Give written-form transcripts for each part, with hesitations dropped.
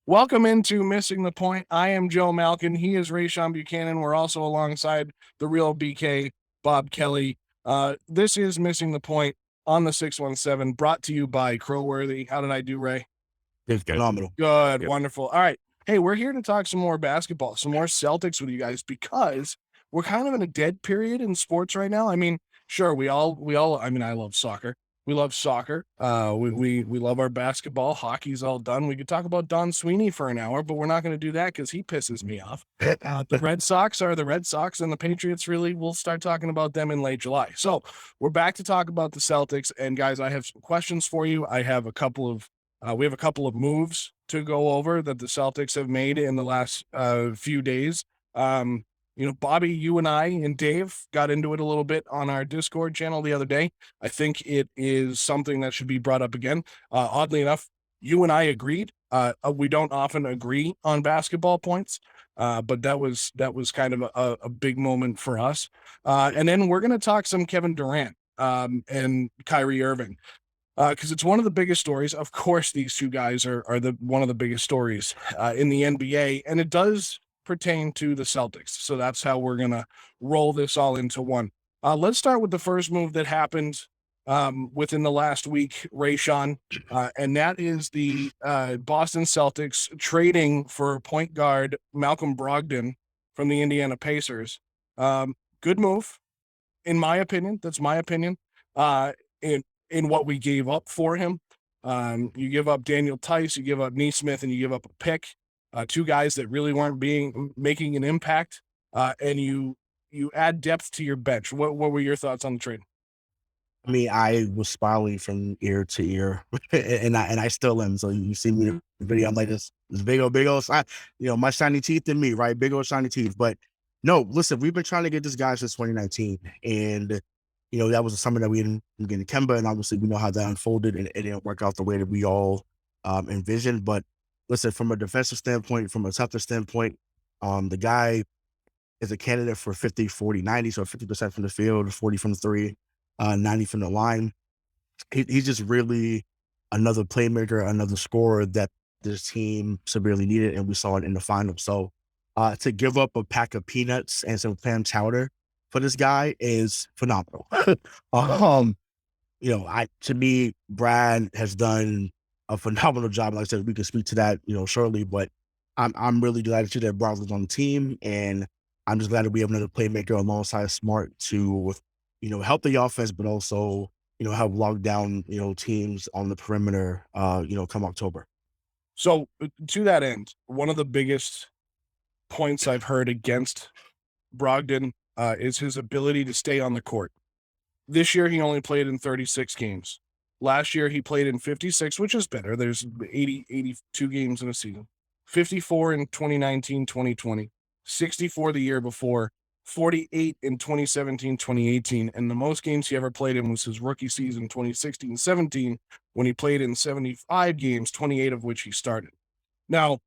Welcome into Missing the Point. I am Joe Malkin. He is Rayshawn Buchanan. We're also alongside the real BK, Bob Kelly. This is Missing the Point on the 617, brought to you by KYRIE. How did I do, Ray? It's phenomenal. Good, Yep. wonderful. All right. Hey, we're here to talk some more basketball, some more Celtics with you guys because we're kind of in a dead period in sports right now. I mean, sure, I mean, I love soccer. We love soccer. We love our basketball. Hockey's all done. We could talk about Don Sweeney for an hour, but we're not going to do that because he pisses me off. The Red Sox are the Red Sox, and the Patriots we'll start talking about them in late July. So we're back to talk about the Celtics. And guys, I have some questions for you. We have a couple of moves to go over that the Celtics have made in the last few days. Bobby, you and I and Dave got into it a little bit on our Discord channel the other day. I think it is something that should be brought up again. Oddly enough, you and I agreed. We don't often agree on basketball points, but that was kind of a big moment for us. And then we're going to talk some Kevin Durant and Kyrie Irving. Because it's one of the biggest stories. Of course, these two guys are one of the biggest stories in the NBA, and it does pertain to the Celtics. So that's how we're gonna roll this all into one. Let's start with the first move that happened within the last week, Rayshawn, and that is the Boston Celtics trading for point guard Malcolm Brogdon from the Indiana Pacers. Good move, in my opinion. That's my opinion. In what we gave up for him. You give up Daniel Tice, you give up Neesmith, and you give up a pick. Two guys that really weren't making an impact, and you add depth to your bench. What were your thoughts on the trade? I mean, I was smiling from ear to ear, and I still am. So you see me in the video, I'm like this big old, my shiny teeth in me, right? Big old shiny teeth. But no, listen, we've been trying to get this guy since 2019, and that was the summer that we didn't get Kemba, and obviously we know how that unfolded, and it didn't work out the way that we all envisioned. But listen, from a defensive standpoint, from a toughness standpoint, the guy is a candidate for 50, 40, 90, so 50% from the field, 40 from the three, 90 from the line. He's just really another playmaker, another scorer that this team severely needed, and we saw it in the finals. So to give up a pack of peanuts and some clam chowder for this guy is phenomenal. To me, Brad has done a phenomenal job. Like I said, we can speak to that, shortly, but I'm really delighted to that Brogdon's on the team, and I'm just glad that we have another playmaker alongside Smart to, help the offense, but also, help lock down, teams on the perimeter, come October. So to that end, one of the biggest points I've heard against Brogdon is his ability to stay on the court. This year, he only played in 36 games. Last year, he played in 56, which is better. There's 82 games in a season. 54 in 2019, 2020. 64 the year before. 48 in 2017, 2018. And the most games he ever played in was his rookie season, 2016-17, when he played in 75 games, 28 of which he started. Now,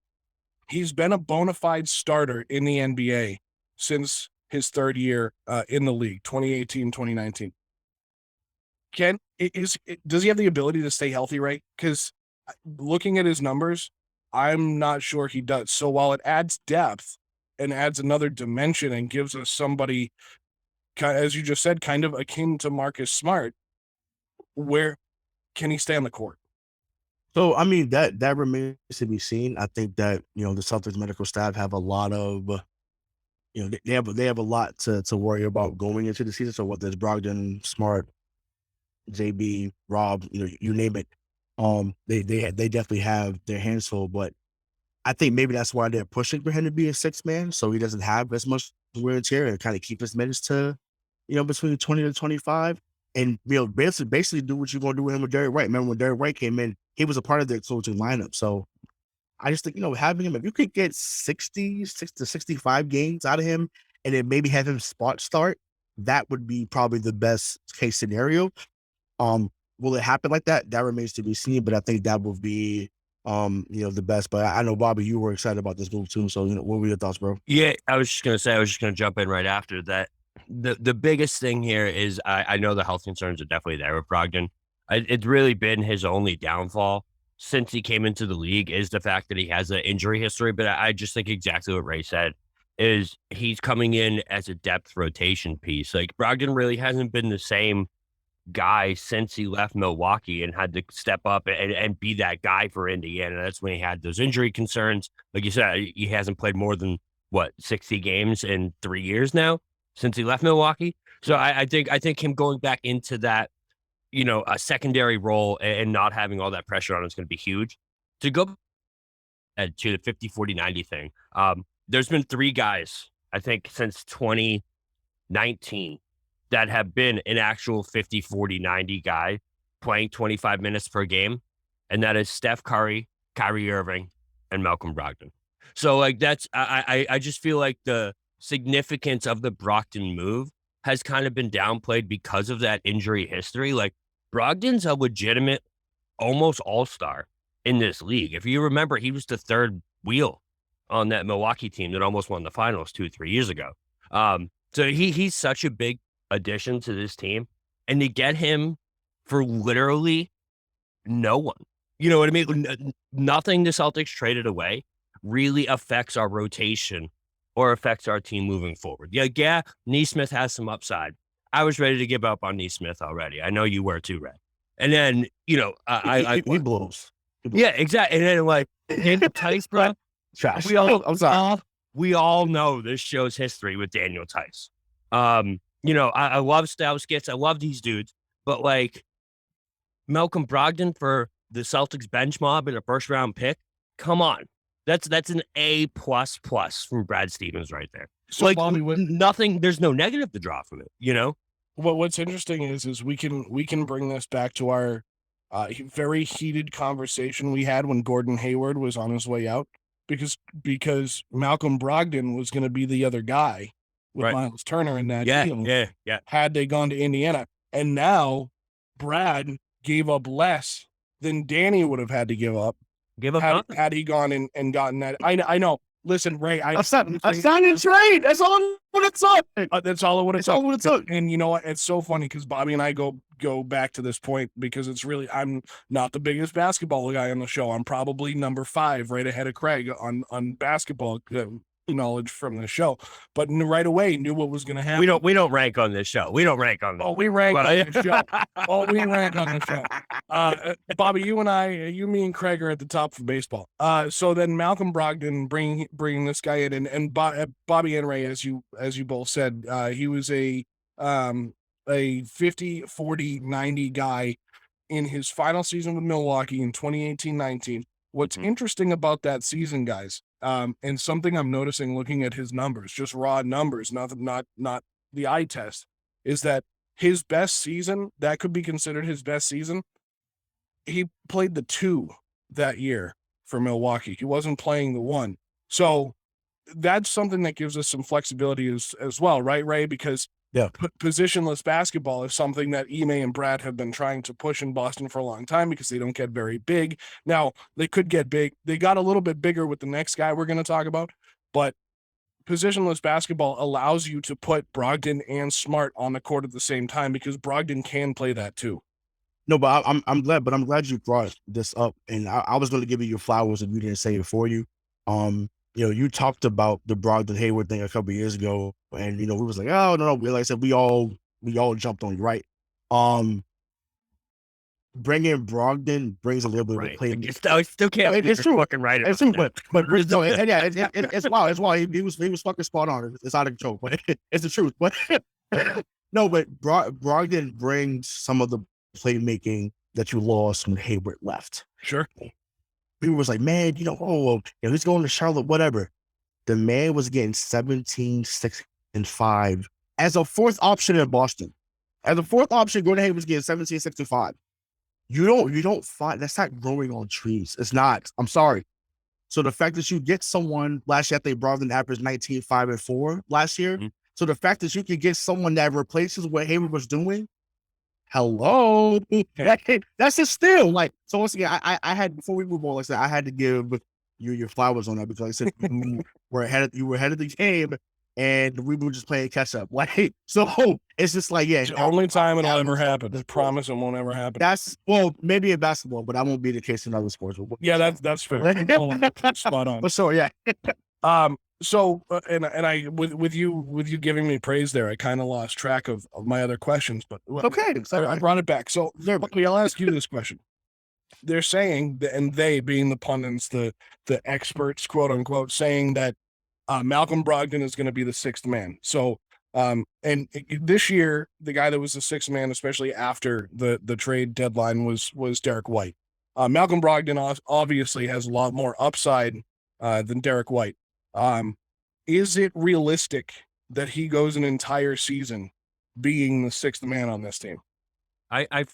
he's been a bona fide starter in the NBA since his third year in the league, 2018, 2019. Does he have the ability to stay healthy, right? Because looking at his numbers, I'm not sure he does. So while it adds depth and adds another dimension and gives us somebody, as you just said, kind of akin to Marcus Smart, where can he stay on the court? So, I mean, that remains to be seen. I think that, the Celtics medical staff have a lot of, they have a lot to worry about going into the season. So whether it's Brogdon, Smart, JB, Rob, you name it, they definitely have their hands full. But I think maybe that's why they're pushing for him to be a sixth man, so he doesn't have as much wear and tear and kind of keep his minutes to, between 20 to 25. And basically do what you're gonna do with him with Derrick White. Remember when Derrick White came in, he was a part of their coaching lineup. So I just think, having him, if you could get 66 to 65 games out of him and then maybe have him spot start, that would be probably the best case scenario. Will it happen like that? That remains to be seen, but I think that would be the best. But I know, Bobby, you were excited about this move too. So, what were your thoughts, bro? Yeah, I was just gonna jump in right after that. The biggest thing here is I know the health concerns are definitely there with Brogdon. It's really been his only downfall. since he came into the league is the fact that he has an injury history. But I just think exactly what Ray said is he's coming in as a depth rotation piece. Like Brogdon really hasn't been the same guy since he left Milwaukee and had to step up and be that guy for Indiana. That's when he had those injury concerns. Like you said, he hasn't played more than 60 games in 3 years now since he left Milwaukee. So I think him going back into that, a secondary role and not having all that pressure on him is going to be huge. To go to the 50-40-90 thing, there's been 3 guys, I think, since 2019 that have been an actual 50-40-90 guy playing 25 minutes per game, and that is Steph Curry, KYRIE Irving, and Malcolm Brogdon. So, like, that's I just feel like the significance of the Brogdon move has kind of been downplayed because of that injury history. Like, Brogdon's a legitimate, almost all-star in this league. If you remember, he was the third wheel on that Milwaukee team that almost won the finals 2-3 years ago. So he's such a big addition to this team, and to get him for literally no one, you know what I mean? Nothing the Celtics traded away really affects our rotation or affects our team moving forward. Yeah, Nesmith has some upside. I was ready to give up on Nesmith already. I know you were too, Ray. And then, he blows. Yeah, exactly. And then like Daniel Tice, bro. Trash. We all know this show's history with Daniel Tice. I love Stauskas. I love these dudes, but like Malcolm Brogdon for the Celtics bench mob and a first round pick. Come on. That's an A++ from Brad Stevens right there. So like Bobby, nothing, there's no negative to draw from it, What's interesting is we can bring this back to our very heated conversation we had when Gordon Hayward was on his way out, because Malcolm Brogdon was going to be the other guy with Right. Miles Turner in that deal. Yeah. Had they gone to Indiana, and now Brad gave up less than Danny would have had to give up Give up. had he gone and gotten that. I know. Listen, Ray, I signed a trade. That's all what it took. That's all it would have That's all what it took. And you know what? It's so funny because Bobby and I go back to this point because it's really, I'm not the biggest basketball guy on the show. I'm probably number 5, right ahead of Craig on basketball knowledge from the show, but right away knew what was going to happen. We don't rank on this show. We don't rank on this. Oh, we rank on the show. We rank on the show. Bobby, you, me, and Craig are at the top for baseball. So then Malcolm Brogdon bring this guy in, and Bobby and Ray, as you both said, he was a 50-40-90 guy in his final season with Milwaukee in 2018-19. What's interesting about that season, guys, and something I'm noticing looking at his numbers, just raw numbers, not the eye test, is that his best season, that could be considered his best season, he played the 2 that year for Milwaukee. He wasn't playing the 1. So that's something that gives us some flexibility as well, right, Ray? Because positionless basketball is something that Ime and Brad have been trying to push in Boston for a long time because they don't get very big. Now, they could get big. They got a little bit bigger with the next guy we're going to talk about, but positionless basketball allows you to put Brogdon and Smart on the court at the same time because Brogdon can play that too. No, but I'm glad you brought this up, and I was going to give you your flowers if you didn't say it for you. You talked about the Brogdon Hayward thing a couple of years ago, and we was like, oh no, like I said, we all jumped on you, right? Bringing Brogdon brings a little bit of play. I still can't. It's true. Fucking right. It's true, but no, it's wild. It's wild. He was fucking spot on. It's out of control, but it's the truth. But no, but Brogdon brings some of the playmaking that you lost when Hayward left. Sure. People was like, man, he's going to Charlotte, whatever. The man was getting 17, 6, and 5 as a 4th option in Boston. As a 4th option, Gordon Hayward was getting 17, 6, and 5. You don't find, that's not growing on trees. It's not. I'm sorry. So the fact that you get someone last year, they brought an average 19, 5, and 4 last year. Mm-hmm. So the fact that you can get someone that replaces what Hayward was doing, hello, that's just still like. So once again, I had, before we move on, like I said, I had to give you your flowers on that because like I said, you were ahead of the game, and we were just playing catch up. Like, so it's just like, yeah, It's the only time it'll ever happen. I promise it won't ever happen. that's, well, maybe in basketball, but that won't be the case in other sports. Yeah, that's fair. Spot on. But so, yeah. So and I with you giving me praise there, I kind of lost track of my other questions, but Okay. I brought it back. So I'll ask you this question. They're saying, and they being the pundits, the experts, quote unquote, saying that Malcolm Brogdon is going to be the sixth man. So and this year, the guy that was the sixth man, especially after the trade deadline, was Derek White. Malcolm Brogdon obviously has a lot more upside than Derek White. Is it realistic that he goes an entire season being the sixth man on this team? I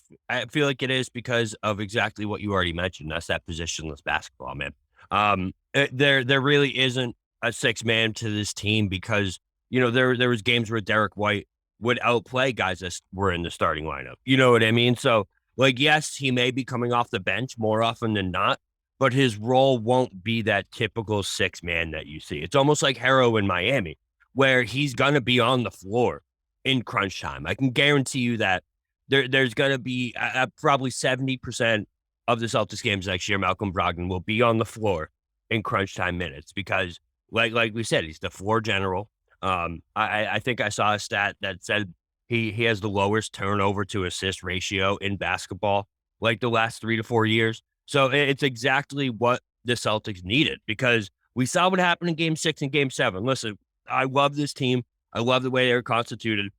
feel like it is because of exactly what you already mentioned. That's that positionless basketball, man. There really isn't a six man to this team because, you know, there was games where Derek White would outplay guys that were in the starting lineup. You know what I mean? So, like, yes, he may be coming off the bench more often than not, but his role won't be that typical six man that you see. It's almost like Harrow in Miami, where he's going to be on the floor in crunch time. I can guarantee you that there's going to be probably 70% of the Celtics games next year, Malcolm Brogdon will be on the floor in crunch time minutes because, like we said, he's the floor general. I think I saw a stat that said he has the lowest turnover to assist ratio in basketball, like the last 3 to 4 years. So it's exactly what the Celtics needed because we saw what happened in Game 6 and Game 7. Listen, I love this team. I love the way they're constituted,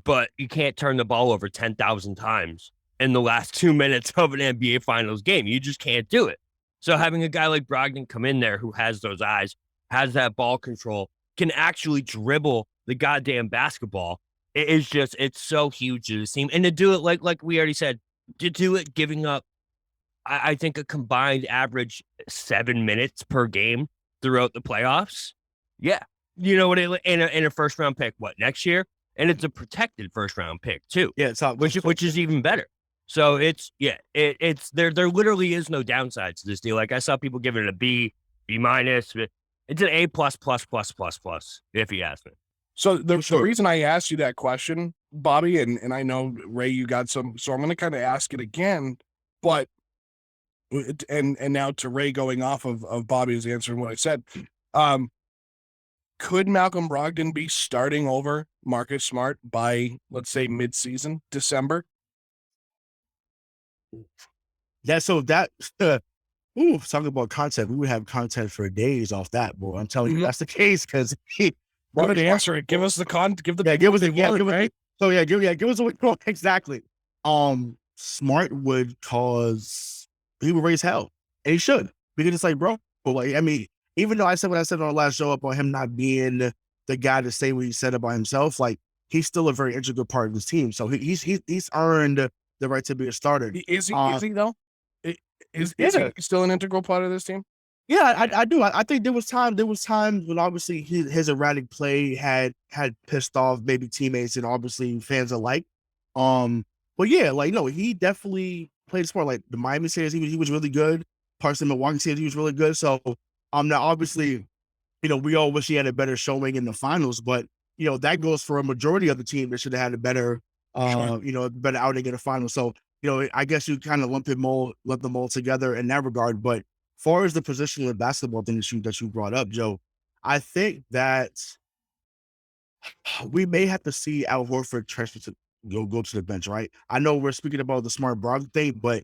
but you can't turn the ball over 10,000 times in the last 2 minutes of an NBA Finals game. You just can't do it. So having a guy like Brogdon come in there who has those eyes, has that ball control, can actually dribble the goddamn basketball, it's so huge to the team. And to do it, like we already said, to do it giving up, I think a combined average 7 minutes per game throughout the playoffs. Yeah. You know what? In a first round pick, what, next year? And it's a protected first round pick too. Yeah. It's which is even better. So it's there literally is no downside to this deal. Like I saw people giving it a B minus. It's an A plus, if you ask me. So the reason I asked you that question, Bobby, and I know Ray, you got some, so I'm going to kind of ask it again, but and now to Ray going off of Bobby's answer and what I said, could Malcolm Brogdon be starting over Marcus Smart by, let's say, mid-season, December? Yeah, so that talking about content, we would have content for days off that, boy. I'm telling you, that's the case because What to answer it? Give us the give us a week. Exactly. Smart would he would raise hell, and he should, because it's like, bro, but like, I mean, even though I said what I said on the last show about him not being the guy to say what he said about himself, like he's still a very integral part of this team. So he's earned the right to be a starter. Is he though? Is he still an integral part of this team? Yeah, I do. I think there was times when obviously his erratic play had pissed off maybe teammates and obviously fans alike. But yeah, like, no, he definitely played sport. Like the Miami series, he was really good. Parts of the Milwaukee series, he was really good. So now obviously, you know, we all wish he had a better showing in the finals, but you know, that goes for a majority of the team that should have had a better better outing in the finals. So, you know, I guess you kind of lump them all together in that regard. But far as the positional basketball thing that you brought up, Joe, I think that we may have to see Al Horford transfer to go to the bench, right? I know we're speaking about the Smart Brogdon thing, but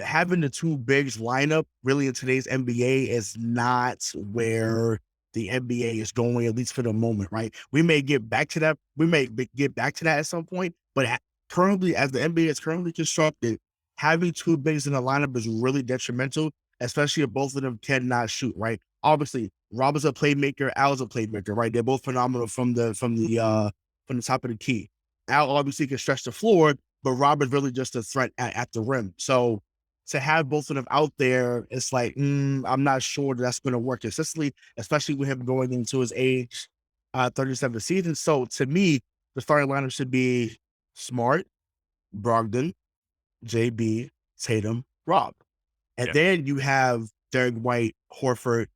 having the two bigs lineup really in today's NBA is not where the NBA is going, at least for the moment, right? We may get back to that. We may get back to that at some point, but currently, as the NBA is currently constructed, having two bigs in the lineup is really detrimental, especially if both of them cannot shoot, right? Obviously, Rob is a playmaker, Al's a playmaker, right? They're both phenomenal from the top of the key. Al obviously can stretch the floor, but Rob is really just a threat at the rim. So to have both of them out there, it's like, I'm not sure that's going to work consistently, especially with him going into his age 37 season. So to me, the starting lineup should be Smart, Brogdon, JB, Tatum, Rob. And then you have Derek White, Horford,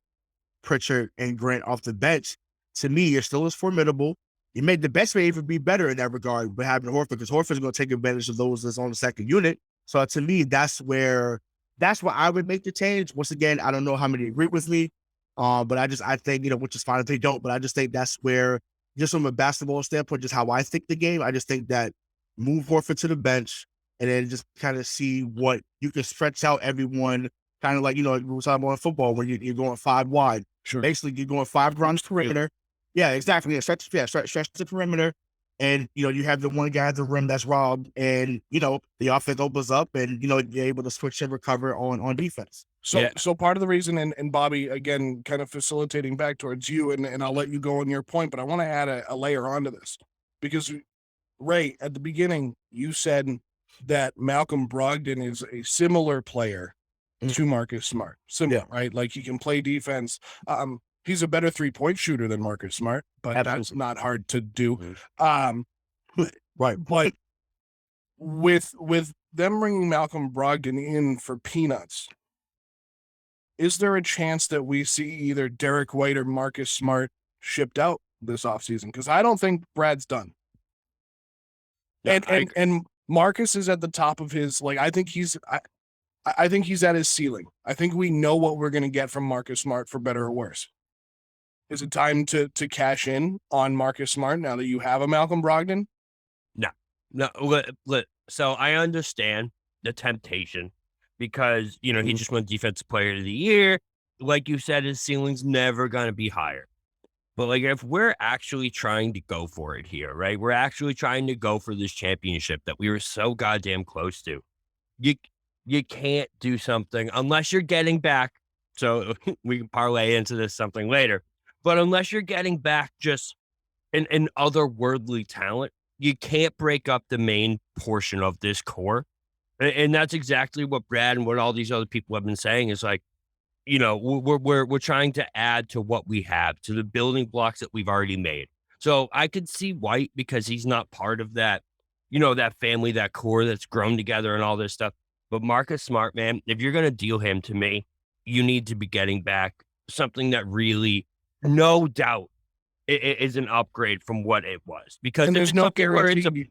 Pritchard, and Grant off the bench to me, you're still as formidable. You made the best way even be better in that regard by having Horford, because Horford's going to take advantage of those that's on the second unit. So to me, that's where I would make the change. Once again, I don't know how many agree with me, but I think, which is fine if they don't, but I just think that's where, just from a basketball standpoint, just how I think the game, I just think that move Horford to the bench and then just kind of see what you can stretch out everyone, kind of like, we were talking about in football when you're going 5 wide. Sure. Basically, you're going 5 runs perimeter. Yeah, exactly. Yeah, stretch the perimeter. And, you have the one guy at the rim that's robbed, and, the offense opens up, and, you're able to switch and recover on defense. So part of the reason, and Bobby, again, kind of facilitating back towards you, and I'll let you go on your point, but I want to add a layer onto this, because Ray, at the beginning, you said that Malcolm Brogdon is a similar player to Marcus Smart. Similar, right? Like, he can play defense. He's a better 3-point shooter than Marcus Smart, but Absolutely. that's not hard to do. Right. But with them bringing Malcolm Brogdon in for peanuts, is there a chance that we see either Derek White or Marcus Smart shipped out this offseason? Because I don't think Brad's done. Yeah, and Marcus is at the top of his, like, I think he's at his ceiling. I think we know what we're going to get from Marcus Smart, for better or worse. Is it time to cash in on Marcus Smart now that you have a Malcolm Brogdon? No. So I understand the temptation, because, he just won Defensive Player of the Year. Like you said, his ceiling's never going to be higher. But, like, if we're actually trying to go for it here, right? We're actually trying to go for this championship that we were so goddamn close to. You can't do something unless you're getting back. So we can parlay into this something later. But unless you're getting back just an otherworldly talent, you can't break up the main portion of this core. And that's exactly what Brad and what all these other people have been saying, is like, we're trying to add to what we have, to the building blocks that we've already made. So I could see White, because he's not part of that, that family, that core that's grown together and all this stuff. But Marcus Smart, man, if you're going to deal him, to me, you need to be getting back something that really, no doubt, is an upgrade from what it was. Because there's no guarantee.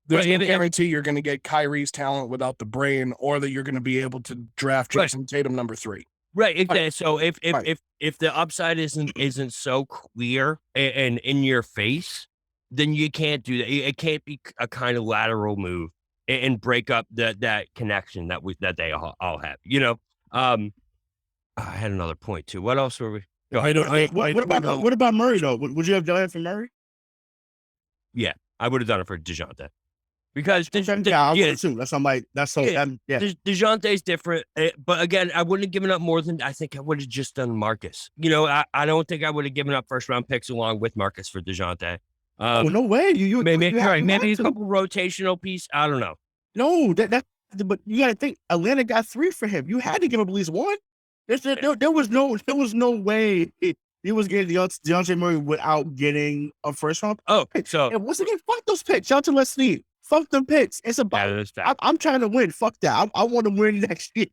There's no guarantee you're going to get Kyrie's talent without the brain, or that you're going to be able to draft Jason Tatum number 3. Right. Exactly. So if the upside isn't so clear and in your face, then you can't do that. It can't be a kind of lateral move and break up that connection that they all have. I had another point too. What else were we? What about Murray though? Would you have done it for Murray? Yeah, I would have done it for DeJounte. Because DeJounte's different, but again, I wouldn't have given up more than, I think I would have just done Marcus. I don't think I would have given up first round picks along with Marcus for DeJounte. No way. Maybe a couple rotational piece. I don't know. No, but you got to think, Atlanta got 3 for him. You had to give him at least 1. There was no way he was getting DeJounte Murray without getting a first round. Oh, so and once again, fuck those picks. Shout out to Leslie. Fuck them picks. It's about. I'm trying to win. Fuck that. I want to win next year.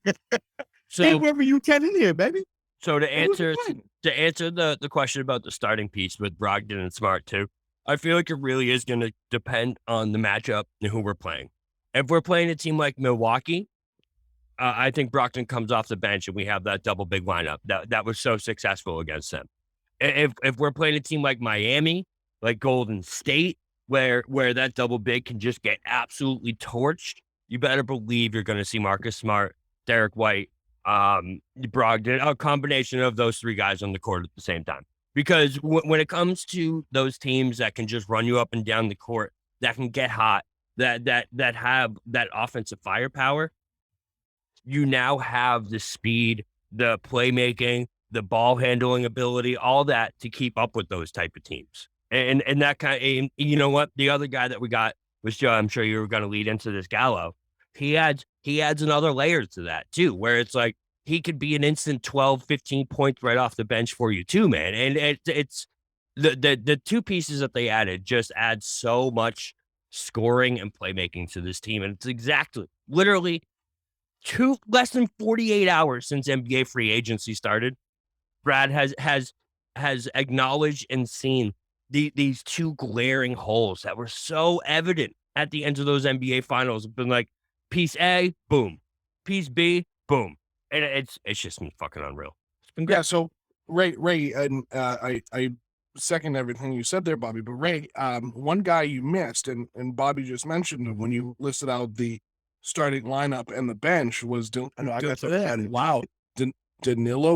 So wherever you can in here, baby. So to answer the question about the starting piece with Brogdon and Smart too, I feel like it really is going to depend on the matchup and who we're playing. If we're playing a team like Milwaukee, I think Brogdon comes off the bench and we have that double big lineup that was so successful against them. If we're playing a team like Miami, like Golden State, where that double big can just get absolutely torched, you better believe you're going to see Marcus Smart, Derek White, Brogdon, a combination of those 3 guys on the court at the same time. Because when it comes to those teams that can just run you up and down the court, that can get hot, that have that offensive firepower, you now have the speed, the playmaking, the ball handling ability, all that to keep up with those type of teams. And that kind of, and you know what? The other guy that we got was Joe. I'm sure you were going to lead into this, Gallo. He adds another layer to that too, where it's like he could be an instant 12, 15 points right off the bench for you too, man. And it's the 2 pieces that they added just add so much scoring and playmaking to this team. And it's literally less than 48 hours since NBA free agency started. Brad has has acknowledged and seen these two glaring holes that were so evident at the end of those NBA finals. Been like, piece A, boom. Piece B, boom. And it's just been fucking unreal. It's been great. Yeah. So Ray, and I second everything you said there, Bobby. But Ray, one guy you missed, and Bobby just mentioned him when you listed out the starting lineup and the bench was Danilo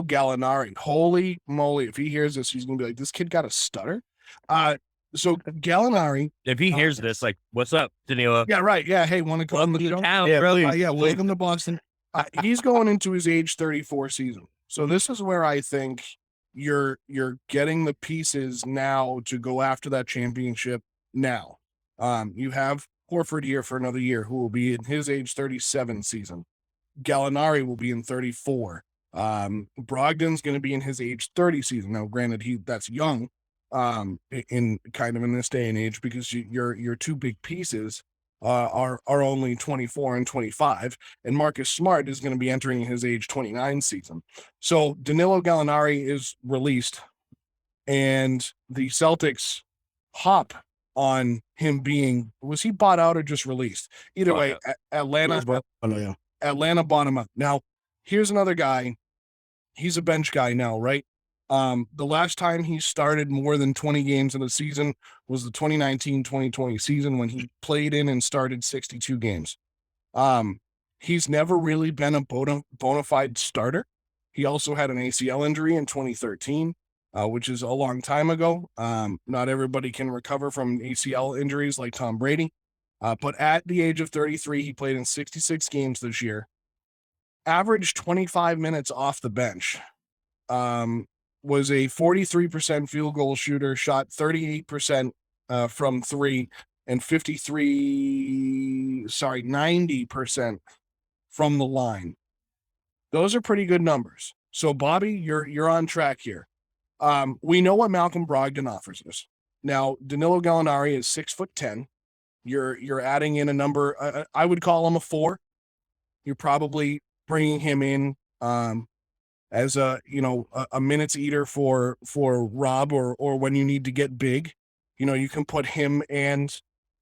Gallinari. Holy moly! If he hears this, he's gonna be like, "This kid got a stutter." So Gallinari, If he hears this, like, what's up, Danilo? yeah, right, yeah. Hey, want to come to the show? Yeah, bro. please. Yeah, welcome to Boston. He's going into his age 34 season. So this is where I think you're getting the pieces now to go after that championship now. You have Horford here for another year, who will be in his age 37 season. Gallinari will be in 34. Brogdon's going to be in his age 30 season. Now, granted, that's young, in this day and age, because your two big pieces are only 24 and 25, and Marcus Smart is going to be entering his age 29 season. So Danilo Gallinari is released, and the Celtics hop on him being, was he bought out or just released? Either way, Atlanta bought him up. Now, here's another guy. He's a bench guy now, right? The last time he started more than 20 games in the season was the 2019-2020 season, when he played in and started 62 games. He's never really been a bona fide starter. He also had an ACL injury in 2013, which is a long time ago. Not everybody can recover from ACL injuries like Tom Brady. But at the age of 33, he played in 66 games this year, averaged 25 minutes off the bench, was a 43% field goal shooter, shot 38% from three, and 90% from the line. Those are pretty good numbers. So Bobby, you're on track here. We know what Malcolm Brogdon offers us. Now, Danilo Gallinari is 6'10". You're adding in a number. I would call him a 4. You're probably bringing him in as a minutes eater for Rob, or when you need to get big. You can put him and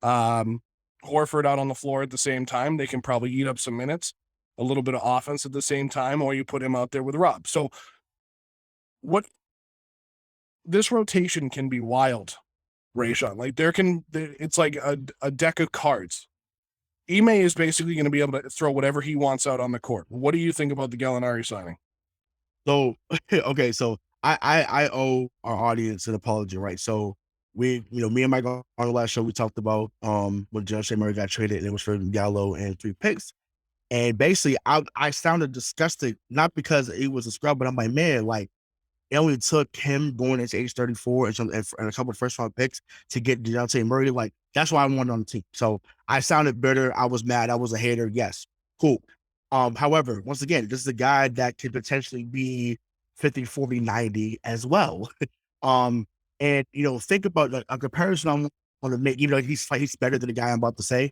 Horford out on the floor at the same time. They can probably eat up some minutes, a little bit of offense at the same time, or you put him out there with Rob. So this rotation can be wild, Rayshawn. Like it's like a deck of cards. Ime is basically going to be able to throw whatever he wants out on the court. What do you think about the Gallinari signing? So, okay, so I owe our audience an apology, right? So me and Mike on the last show, we talked about when Dejounte Murray got traded, and it was for Gallo and 3 picks. And basically, I sounded disgusted, not because it was a scrub, but I'm like, man, like, it only took him going into age 34 and a couple of first-round picks to get Dejounte Murray. Like, that's why I wanted on the team. So I sounded bitter. I was mad. I was a hater. Yes, cool. However, once again, this is a guy that could potentially be 50, 40, 90 as well. And think about a comparison I'm going to make. Even though he's better than the guy I'm about to say.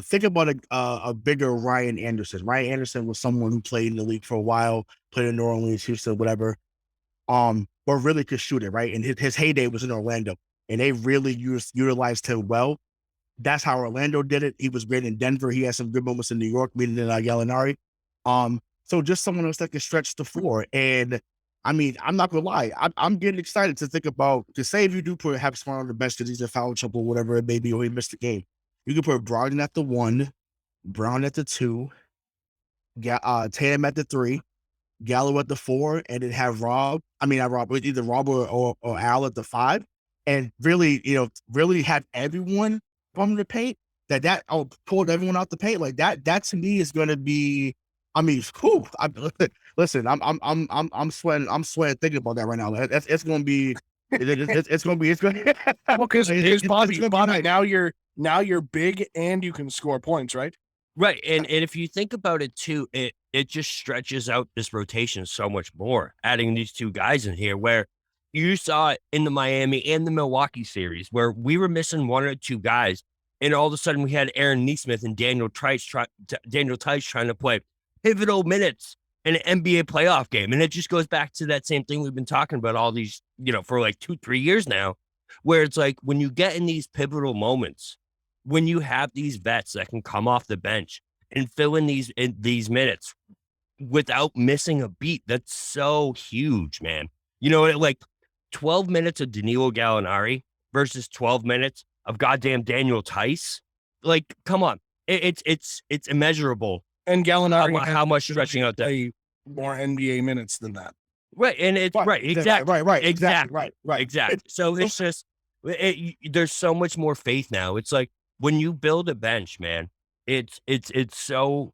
Think about a bigger Ryan Anderson. Ryan Anderson was someone who played in the league for a while, played in New Orleans, Houston, whatever. But really could shoot it, right? And his heyday was in Orlando, and they really utilized him well. That's how Orlando did it. He was great in Denver. He had some good moments in New York, meeting in Gallinari. So just someone else that can stretch the floor. And I mean, I'm not gonna lie, I'm getting excited to think about, to say if you do put have Smart on the bench because he's in foul trouble, whatever it may be, or he missed the game, you can put Brogdon at the 1, Brown at the 2, Tatum at the 3, Gallo at the 4, and then have either Rob or Al at the 5, and really have everyone from the paint. Pulled everyone out the paint like that. That to me is going to be. I mean, whew, listen, I'm sweating. I'm sweating thinking about that right now. It's going to be. It's going to be. Well, because Bobby, now you're big and you can score points, right? Right. And if you think about it too, it just stretches out this rotation so much more, adding these two guys in here, where you saw it in the Miami and the Milwaukee series, where we were missing 1 or 2 guys, and all of a sudden we had Aaron Nesmith and Daniel Tice trying to play pivotal minutes in an NBA playoff game. And it just goes back to that same thing we've been talking about all these, for like 2-3 years now, where it's like when you get in these pivotal moments, when you have these vets that can come off the bench and fill in these minutes without missing a beat, that's so huge, man. Like 12 minutes of Danilo Gallinari versus 12 minutes of goddamn Daniel Tice. Like, come on. It's immeasurable. And Gallinari how much stretching out that more NBA minutes than that. Right. And it's right. Exactly. Right. Exactly. Right. Exactly. So it's just, there's so much more faith now. It's like when you build a bench, man, it's so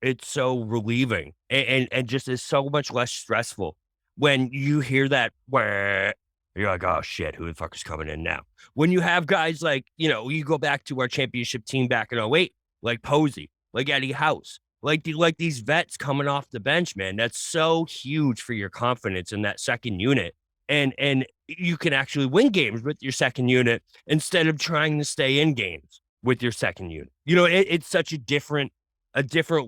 relieving and just is so much less stressful when you hear that where you're like, oh shit, who the fuck is coming in now? When you have guys like, you go back to our championship team back in 2008, like Posey, like Eddie House, like these vets coming off the bench, man, that's so huge for your confidence in that second unit. And you can actually win games with your second unit instead of trying to stay in games with your second unit. It's such a different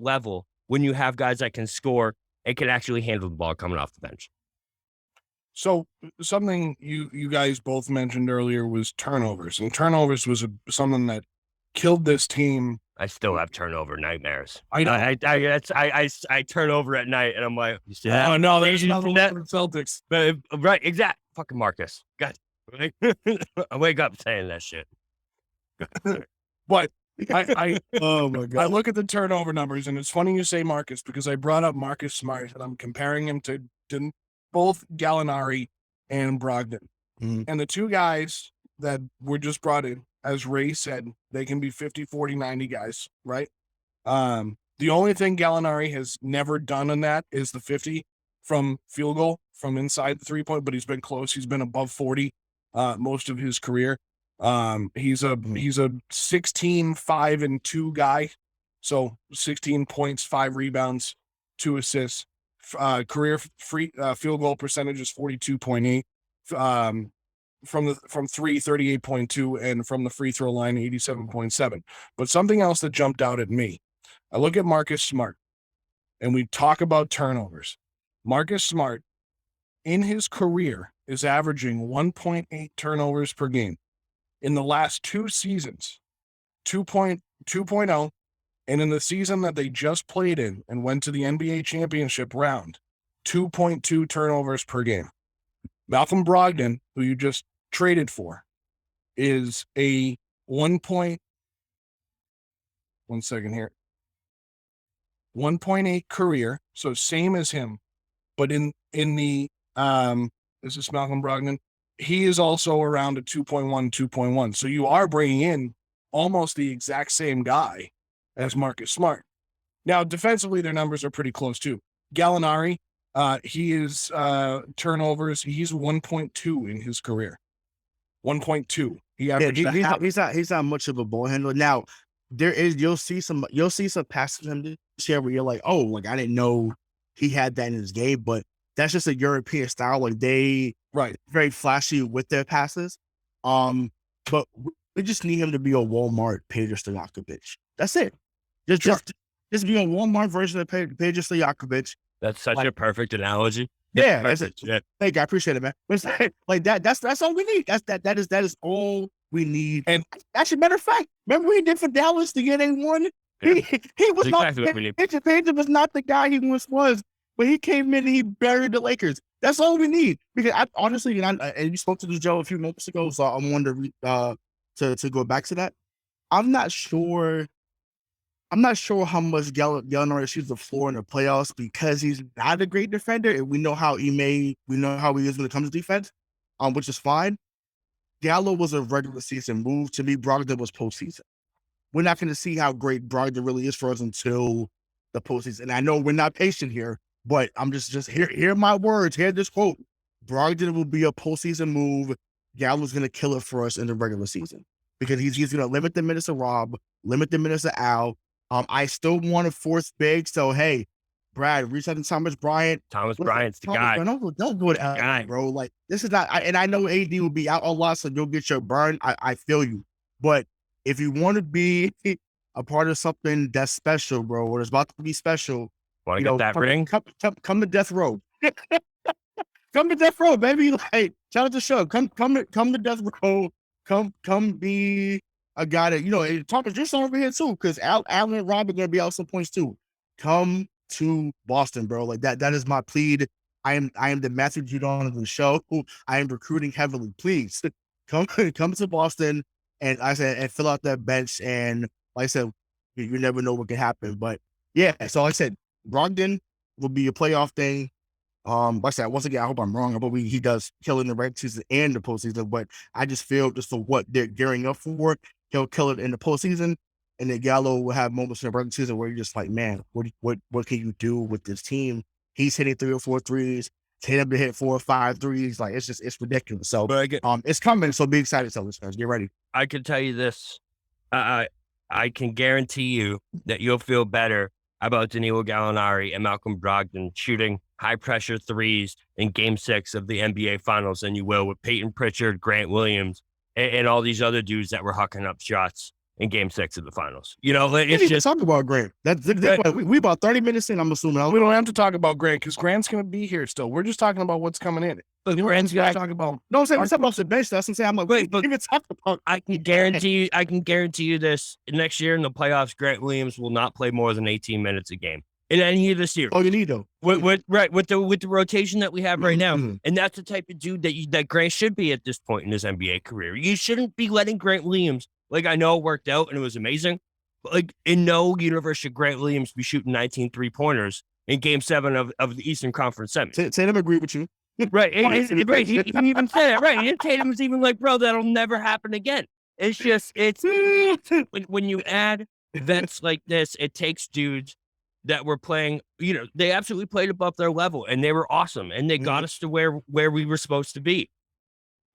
level when you have guys that can score and can actually handle the ball coming off the bench. So something you guys both mentioned earlier was turnovers, and turnovers was something that killed this team. I still have turnover nightmares. I know. I turn over at night and I'm like, oh no, there's nothing that Celtics. But right, exact. Fucking Marcus. God, right? I wake up saying that shit. But oh my God. I look at the turnover numbers, and it's funny you say Marcus because I brought up Marcus Smart, and I'm comparing him to both Gallinari and Brogdon. Mm-hmm. And the two guys that were just brought in, as Ray said, they can be 50, 40, 90 guys, right? The only thing Gallinari has never done in that is the 50 from field goal from inside the 3-point, but he's been close. He's been above 40 most of his career. He's a 16, 5, and 2 guy. So 16 points, 5 rebounds, 2 assists. Career free field goal percentage is 42.8. From 3, 38.2, and from the free throw line, 87.7. But something else that jumped out at me, I look at Marcus Smart, and we talk about turnovers. Marcus Smart, in his career, is averaging 1.8 turnovers per game. In the last 2 seasons, 2.0, and in the season that they just played in and went to the NBA championship round, 2.2 turnovers per game. Malcolm Brogdon, who you just traded for, is a 1.8 career, so same as him, but in the this is Malcolm Brogdon. He is also around a 2.1. So you are bringing in almost the exact same guy as Marcus Smart. Now, defensively, their numbers are pretty close too. Gallinari, he is turnovers. He's 1.2 in his career. 1.2. He's not much of a ball handler. Now, you'll see some passes from him this year where you're like, oh, like I didn't know he had that in his game, but that's just a European style. Like they very flashy with their passes. But we just need him to be a Walmart Peja Stojakovic. That's it. Just be a Walmart version of Peja Stojakovic. That's such a perfect analogy. Yeah, that's it. Yeah. Thank you, I appreciate it, man. But like that's all we need. That is all we need. And actually, matter of fact, remember what he did for Dallas to get A1? He was exactly not Peja was not the guy he once was, but he came in and he buried the Lakers. That's all we need. Because honestly, and you spoke to Joe a few moments ago, so I'm wondering to go back to that. I'm not sure how much Gallinari shoots the floor in the playoffs because he's not a great defender, and we know how he is when it comes to defense, which is fine. Gallo was a regular season move. To me, Brogdon was postseason. We're not going to see how great Brogdon really is for us until the postseason. And I know we're not patient here, but I'm just hear my words, hear this quote. Brogdon will be a postseason move. Gallo's going to kill it for us in the regular season because he's going to limit the minutes of Rob, limit the minutes of Al. I still want a fourth big, so hey, Brad, reach out to Thomas Bryant. Thomas Bryant's the guy. Don't go to LA, bro. Like this is not. And I know AD will be out a lot, so you'll get your burn. I feel you, but if you want to be a part of something that's special, bro, or it's about to be special, Want to get that ring? Come to death row. Come to death row, baby. Like, shout out to show. Come to death row. Come be a guy that, you know, talk to your son over here too, because Allen and Rob are gonna be out some points too. Come to Boston, bro. Like that is my plead. I am the Matthew Judon of the show. I am recruiting heavily. Please come to Boston and and fill out that bench. And like I said, you never know what can happen. But yeah, so like I said, Brogdon will be a playoff thing. Like I said, once again, I hope I'm wrong. I hope he does kill in the regular season and the postseason. But I just feel just for what they're gearing up for, he'll kill it in the postseason. And then Gallo will have moments in the regular season where you're just like, man, what can you do with this team? He's hitting 3 or 4 threes. Tatum to hit 4 or 5 threes. Like it's ridiculous. So it's coming. So be excited, Celtics fans. Get ready. I can tell you this. I can guarantee you that you'll feel better about Danilo Gallinari and Malcolm Brogdon shooting high pressure threes in Game 6 of the NBA Finals than you will with Peyton Pritchard, Grant Williams, and all these other dudes that were hucking up shots in Game 6 of the Finals. You know, it's just talk about Grant. We about 30 minutes in. I'm assuming we don't have to talk about Grant because Grant's going to be here still. We're just talking about what's coming in. Grant's going to talk about. No, I'm saying we're talking about the bench. That's what I'm saying. I'm like, wait, but even talk about. I can guarantee you this: next year in the playoffs, Grant Williams will not play more than 18 minutes a game in any of this year. Oh, you need though. With the rotation that we have right now, and that's the type of dude that Grant should be at this point in his NBA career. You shouldn't be letting Grant Williams. Like, I know it worked out and it was amazing, but like in no universe should Grant Williams be shooting 19 3-pointers in Game 7 of the Eastern Conference Semis. Tatum agree with you. Right. Right. He even said it. Right. And Tatum was even like, bro, that'll never happen again. It's just, when you add events like this, it takes dudes that were playing, you know, they absolutely played above their level and they were awesome and they got us to where we were supposed to be.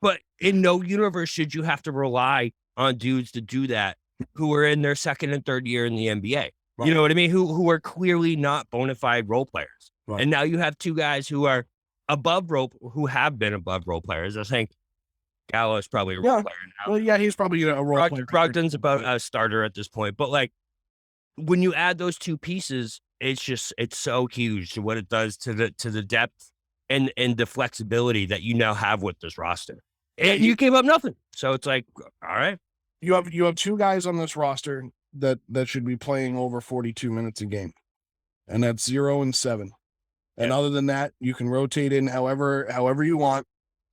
But in no universe should you have to rely on dudes to do that who are in their second and third year in the NBA. Right. You know what I mean? Who are clearly not bona fide role players. Right. And now you have two guys who are who have been above role players. I think Gallo is probably a role player now. Well, yeah, he's probably a role player. Brogdon's about a starter at this point. But like when you add those two pieces, it's so huge to what it does to the depth and the flexibility that you now have with this roster. And you gave up nothing. So it's like, all right. You have two guys on this roster that should be playing over 42 minutes a game. And that's 0 and 7. And other than that, you can rotate in however you want.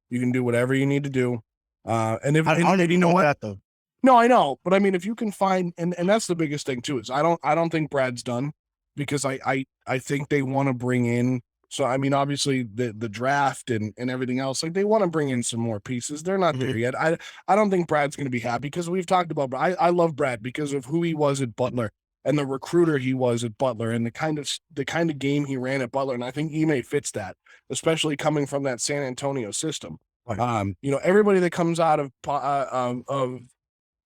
You can do whatever you need to do. And if I don't even know that though. No, I know, but I mean, if you can find, and that's the biggest thing too, is I don't think Brad's done because I think they want to bring in. So I mean, obviously the draft and everything else, like they want to bring in some more pieces. They're not there yet. I don't think Brad's going to be happy because we've talked about. I love Brad because of who he was at Butler and the recruiter he was at Butler and the kind of game he ran at Butler. And I think Ime fits that, especially coming from that San Antonio system. Right. You know, everybody that comes out of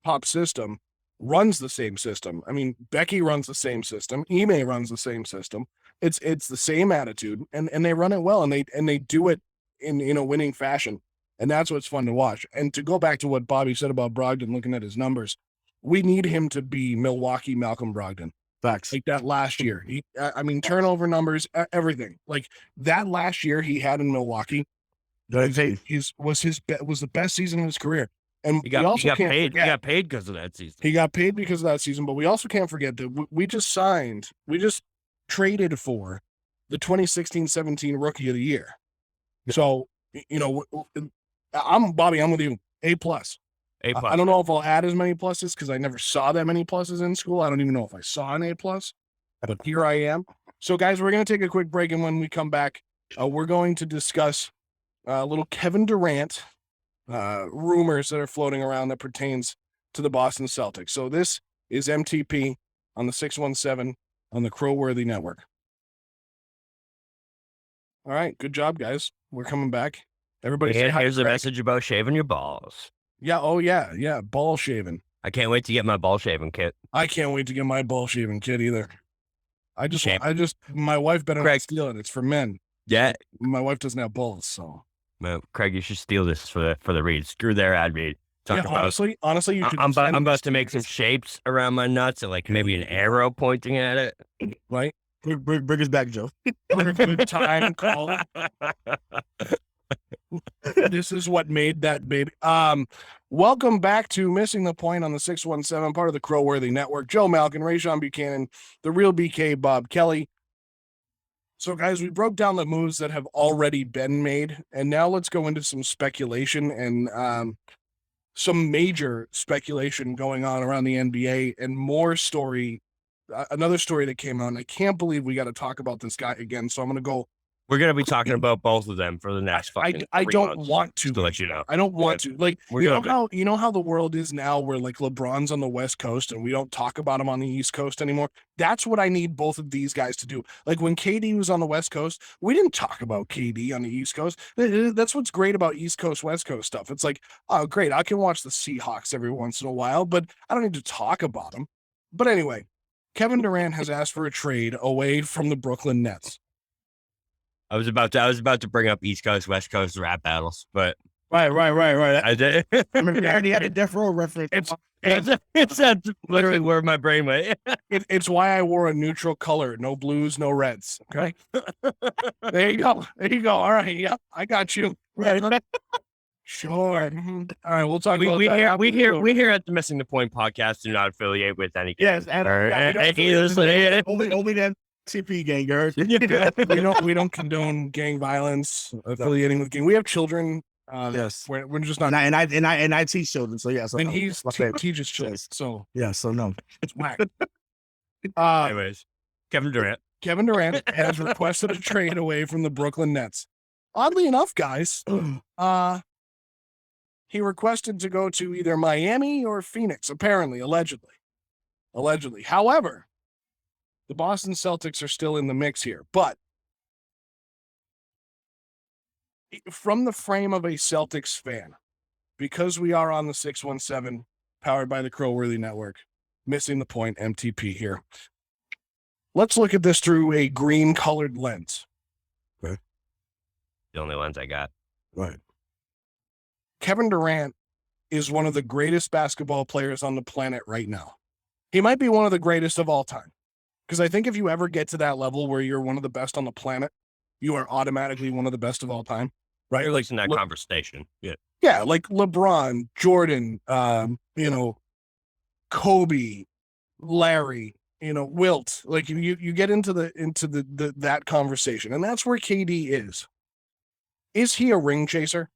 Pop's system runs the same system. I mean, Becky runs the same system. Ime runs the same system. It's the same attitude, and they run it well, and they do it in a winning fashion, and that's what's fun to watch. And to go back to what Bobby said about Brogdon, looking at his numbers, we need him to be Milwaukee Malcolm Brogdon. Facts. Like that last year. I mean, turnover numbers, everything. Like that last year he had in Milwaukee, was the best season of his career. And he got paid because of that season. He got paid because of that season, but we also can't forget that we just traded for the 2016-17 Rookie of the Year. So, you know, I'm with you. A+. A+. I don't know if I'll add as many pluses because I never saw that many pluses in school. I don't even know if I saw an A+, but here I am. So, guys, we're going to take a quick break, and when we come back, we're going to discuss a little Kevin Durant rumors that are floating around that pertains to the Boston Celtics. So this is MTP on the 617 on the Crowworthy Network. All right, good job, guys. We're coming back. Everybody, here's a message about shaving your balls. Yeah. Oh yeah. Ball shaving. I can't wait to get my ball shaving kit. I can't wait to get my ball shaving kit either. My wife better not steal it. It's for men. Yeah. My wife doesn't have balls, so. Well, Craig, you should steal this for the read. Screw their ad read. Honestly, you should. I'm about to make some shapes around my nuts, and like maybe an arrow pointing at it. Right. Bring us back, Joe. Good time call. This is what made that baby. Welcome back to Missing the Point on the 617, part of the Crow-worthy Network. Joe Malkin, Rayshawn Buchanan, the real BK, Bob Kelly. So, guys, we broke down the moves that have already been made, and now let's go into some speculation and some major speculation going on around the NBA and more story. Another story that came out, and I can't believe we got to talk about this guy again. So I'm going to go. We're going to be talking about both of them for the next fucking I 3 don't months, want to. just to let you know. I don't want to. Like, We're you know how the world is now where like LeBron's on the West Coast and we don't talk about him on the East Coast anymore. That's what I need both of these guys to do. Like when KD was on the West Coast, we didn't talk about KD on the East Coast. That's what's great about East Coast, West Coast stuff. It's like, oh, great. I can watch the Seahawks every once in a while, but I don't need to talk about them. But anyway, Kevin Durant has asked for a trade away from the Brooklyn Nets. I was about to bring up East Coast, West Coast rap battles, but Right. I did. I remember I already had a Death Row reference. It's literally where my brain went. It's why I wore a neutral color, no blues, no reds. Okay. There you go. All right. Yep. I got you. Right. Sure. Mhm. All right. We'll talk We about that. here at the Missing the Point podcast do not affiliate with any. Yes, and only that CP gang, girls. We don't condone gang violence, affiliating with gang. We have children. Yes. We're just not. And I teach children, so yeah. So And he's my favorite. teaches children. Yes. So Yeah, so no. it's whack. Anyways, Kevin Durant. Kevin Durant has requested a trade away from the Brooklyn Nets. Oddly enough, guys, he requested to go to either Miami or Phoenix, apparently, allegedly. However, the Boston Celtics are still in the mix here. But from the frame of a Celtics fan, because we are on the 617, powered by the Crow-worthy Network, Missing the Point, MTP here. Let's look at this through a green-colored lens. The only lens I got. Right. Kevin Durant is one of the greatest basketball players on the planet right now. He might be one of the greatest of all time. Because I think if you ever get to that level where you're one of the best on the planet, you are automatically one of the best of all time, right? At least in that conversation. Yeah. Yeah, like LeBron, Jordan, Kobe, Larry, Wilt. Like you get into that conversation, and that's where KD is. Is he a ring chaser?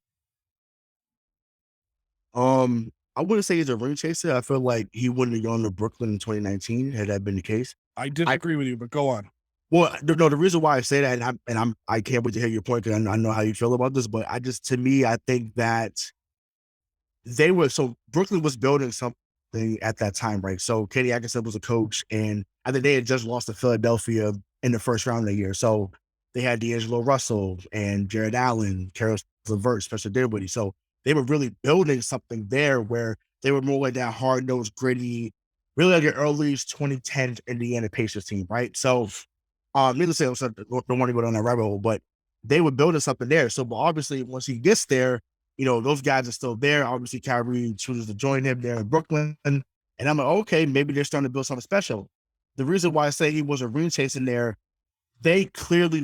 I wouldn't say he's a ring chaser. I feel like he wouldn't have gone to Brooklyn in 2019 had that been the case. I disagree with you, but go on. Well, no, the reason why I say that, I can't wait to hear your point because I know how you feel about this, but to me, I think that Brooklyn was building something at that time, right? So Katie Atkinson was a coach, and I think they had just lost to Philadelphia in the first round of the year. So they had D'Angelo Russell and Jared Allen, Karis LeVert, Spencer Dinwiddie. So they were really building something there where they were more like that hard-nosed, gritty, really like an early 2010 Indiana Pacers team, right? So, needless to say, I don't want to go down that rabbit hole, but they were building something there. So, but obviously, once he gets there, those guys are still there. Obviously, Kyrie chooses to join him there in Brooklyn. And I'm like, okay, maybe they're starting to build something special. The reason why I say he was a ring chasing there, they clearly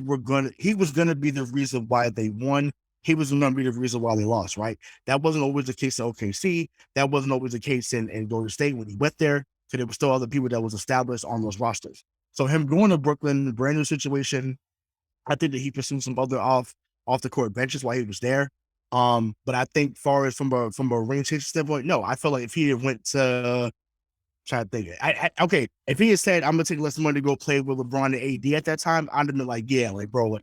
he was going to be the reason why they won. He was going to be the reason why they lost, right? That wasn't always the case in OKC. That wasn't always the case in Golden State when he went there. So there were still other people that was established on those rosters. So him going to Brooklyn, brand new situation, I think that he pursued some other off the court benches while he was there. But I think far as from a ring chasing standpoint, no, I feel like if he had went to trying to think, okay, if he had said I'm gonna take less money to go play with LeBron and AD at that time, I'd have been like, yeah, like bro,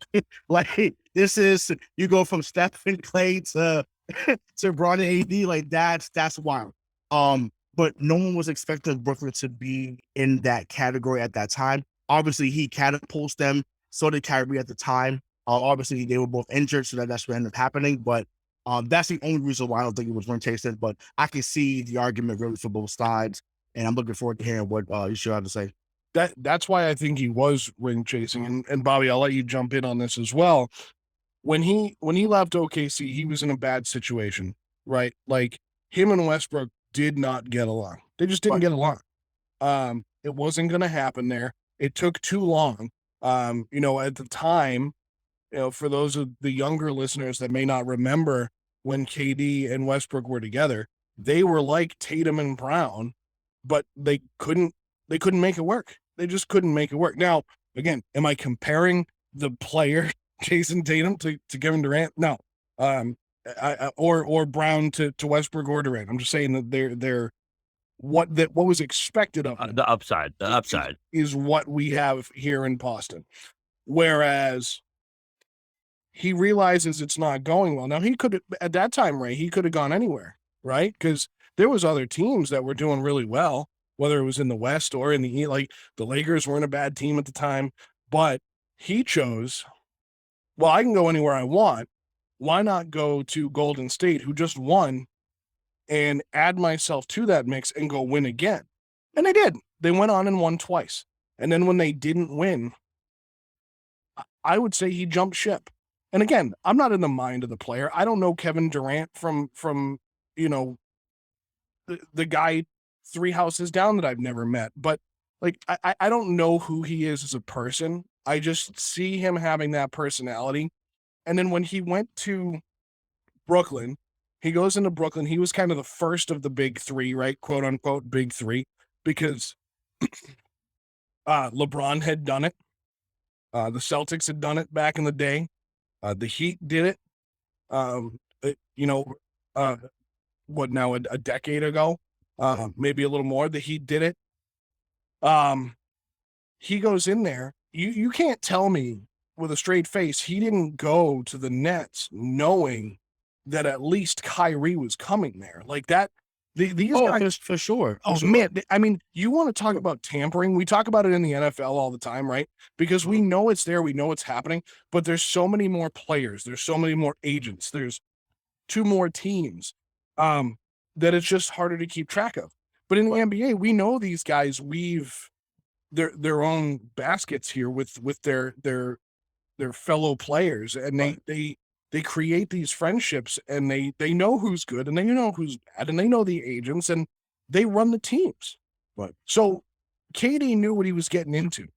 like this is you go from Stephen Clay to LeBron and AD, like that's wild. But no one was expecting Brooklyn to be in that category at that time. Obviously, he catapults them. So did Kyrie at the time. Obviously, they were both injured, so that's what ended up happening. But that's the only reason why I don't think it was ring chasing. But I can see the argument really for both sides, and I'm looking forward to hearing what you should have to say. That's why I think he was ring chasing. And Bobby, I'll let you jump in on this as well. When he left OKC, he was in a bad situation, right? Like him and Westbrook did not get along. They just didn't get along. It wasn't going to happen there. It took too long. You know, at the time, you know, for those of the younger listeners that may not remember when KD and Westbrook were together, they were like Tatum and Brown, but they couldn't make it work. They just couldn't make it work. Now, again, am I comparing the player Jason Tatum to Kevin Durant? No. Or Brown to Westbrook or Durant. I'm just saying that they're what was expected of them The upside is what we have here in Boston. Whereas he realizes it's not going well. Now, he could, at that time, Ray, he could have gone anywhere, right? Because there was other teams that were doing really well, whether it was in the West or in the East. Like the Lakers weren't a bad team at the time, but he chose, well, I can go anywhere I want. Why not go to Golden State, who just won, and add myself to that mix and go win again? And they did. They went on and won twice. And then when they didn't win, I would say he jumped ship. And again, I'm not in the mind of the player. I don't know Kevin Durant from you know, the guy 3 houses down that I've never met. But like, I don't know who he is as a person. I just see him having that personality. And then when he went to Brooklyn, he goes into Brooklyn. He was kind of the first of the big three, right? Quote unquote, big three, because LeBron had done it. The Celtics had done it back in the day. The Heat did it. You know, what now, a decade ago, maybe a little more. The Heat did it. He goes in there. You can't tell me with a straight face he didn't go to the Nets knowing that at least Kyrie was coming there. Like that. These guys, for sure. Oh, man. I mean, you want to talk about tampering? We talk about it in the NFL all the time, right? Because we know it's there. We know it's happening. But there's so many more players. There's so many more agents. There's 2 more teams that it's just harder to keep track of. But in the NBA, we know these guys weave their own baskets here with their fellow players. And they create these friendships, and they know who's good and they know who's bad, and they know the agents, and they run the teams. Right. So KD knew what he was getting into.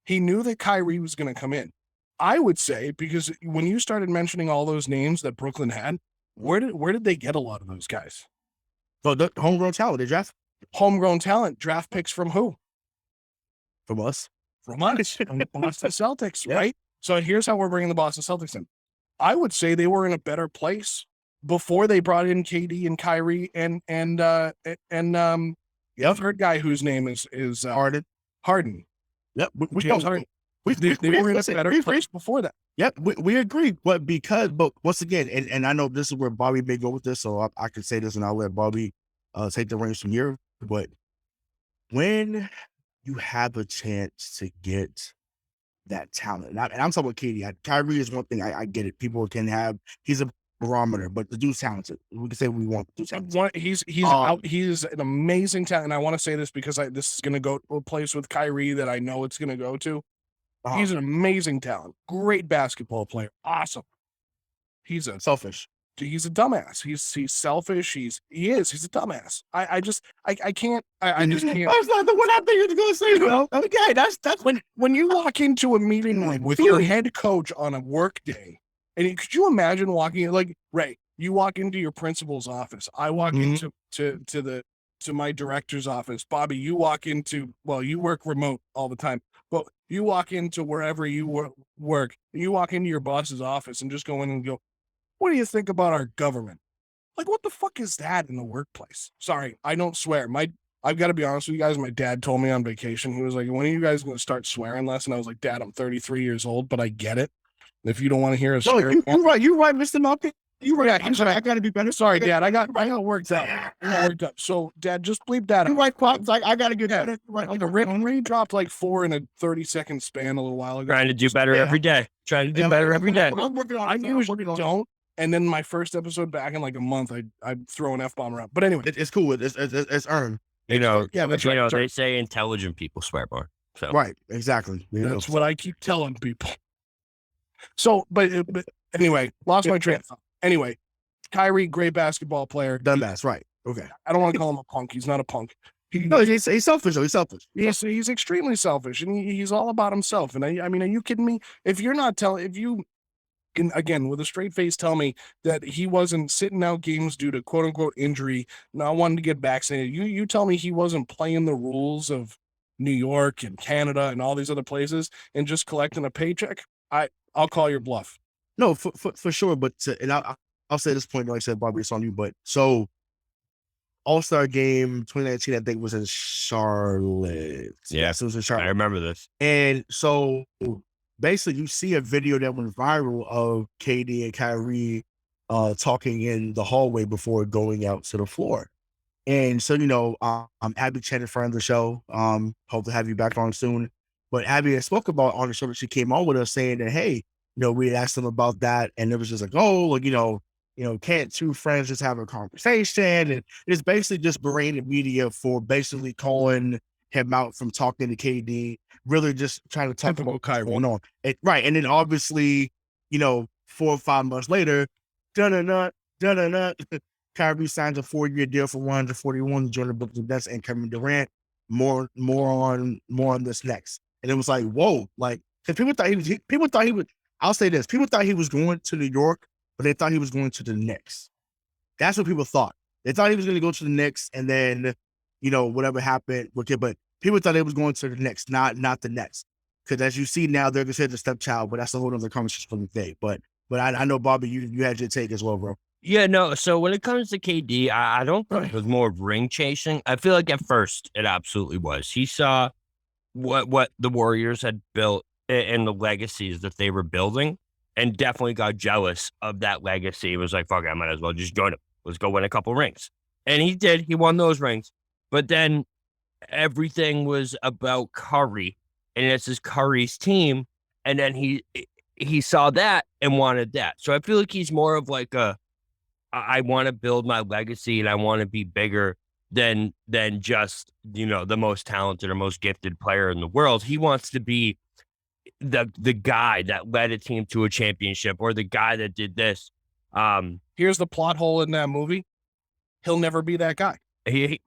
He knew that Kyrie was going to come in. I would say, because when you started mentioning all those names that Brooklyn had, where did they get a lot of those guys? So the homegrown talent, they draft Homegrown talent, draft picks from who? from us. From us, from the Boston Celtics, Yeah. right? So here's how we're bringing the Boston Celtics in. I would say they were in a better place before they brought in KD and Kyrie and the third guy whose name is Harden. Harden. Yep. James Harden. They were in a better place before that. Yep, we agree. But once again, and I know this is where Bobby may go with this, so I can say this and I'll let Bobby take the reins from here. But when you have a chance to get that talent, and I'm talking about KD. Kyrie is one thing. I get it. People can have. He's a barometer, but the dude's talented. We can say we want the dude's talented. He's an amazing talent. And I want to say this because this is going to go to a place with Kyrie that I know it's going to go to. He's an amazing talent. Great basketball player. Awesome. He's Selfish. He's a dumbass. He's selfish. He's a dumbass. I just can't. I just can't. That's not the one I think you're going to say. Well, okay, that's when you walk into a meeting room with your head coach on a work day, and could you imagine walking like Ray? You walk into your principal's office. I walk into my director's office. Bobby, you walk into, well, you work remote all the time, but you walk into wherever you work. You walk into your boss's office and just go in and go, what do you think about our government? Like, what the fuck is that in the workplace? Sorry, I don't swear. I've got to be honest with you guys. My dad told me on vacation, he was like, when are you guys going to start swearing less? And I was like, Dad, I'm 33 years old, but I get it. If you don't want to hear us, you're right, Mr. Malcolm. You're right. I'm sorry, I got to be better. Sorry, Dad. I got worked up. So, Dad, just bleep that You're out. right, Pops. I got to get better. Like a Ray dropped like 4 in a 30-second span a little while ago. Trying to do better every day. I'm working on I usually don't. And then my first episode back in like a month, I throw an F-bomb around. But anyway, it's cool. It's earned. You know, yeah, that's right. They say intelligent people swear more. So Right, exactly. That's what I keep telling people. So, but anyway, lost my train of thought. Anyway, Kyrie, great basketball player. Dumbass, right. Okay. I don't want to call him a punk. He's not a punk. No, he's selfish though. He's selfish. He's extremely selfish, and he's all about himself. And I mean, are you kidding me? If you're not telling, if you can, again, with a straight face, tell me that he wasn't sitting out games due to quote unquote injury, not wanting to get vaccinated. You tell me he wasn't playing the rules of New York and Canada and all these other places and just collecting a paycheck. I'll call your bluff. No, for sure. But and I'll say this point, like I said, Bobby, it's on you. But so All-Star Game 2019, I think, was in Charlotte. Yeah. Yes, it was in Charlotte. I remember this. And so basically, you see a video that went viral of KD and Kyrie talking in the hallway before going out to the floor. And so, I'm Abby Chen, a friend of the show. Hope to have you back on soon. But Abby had spoke about on the show that she came on with us saying that, hey, we had asked them about that, and it was just like, oh, like, can't two friends just have a conversation? And it's basically just berating media for basically calling him out from talking to KD, really just trying to talk about what's going on. Right. And then obviously, 4 or 5 months later, Kyrie signs a 4-year deal for $141 to join the Brooklyn Nets and Kevin Durant. More on this next. And it was like, whoa, like, because people thought he would, I'll say this, people thought he was going to New York, but they thought he was going to the Knicks. That's what people thought. They thought he was going to go to the Knicks, and then, whatever happened. Okay, but people thought he was going to the Knicks, not the Nets. Because as you see now, they're considered a stepchild, but that's a whole other conversation for the day. But I know, Bobby, you had your take as well, bro. Yeah, no. So when it comes to KD, I don't think it was more of ring chasing. I feel like at first it absolutely was. He saw what the Warriors had built and the legacies that they were building, and definitely got jealous of that legacy. It was like, fuck it, I might as well just join him. Let's go win a couple rings. And he did. He won those rings. But then everything was about Curry, and this is Curry's team. And then he saw that and wanted that. So I feel like he's more of like I want to build my legacy, and I want to be bigger than just, the most talented or most gifted player in the world. He wants to be the guy that led a team to a championship, or the guy that did this. Here's the plot hole in that movie. He'll never be that guy.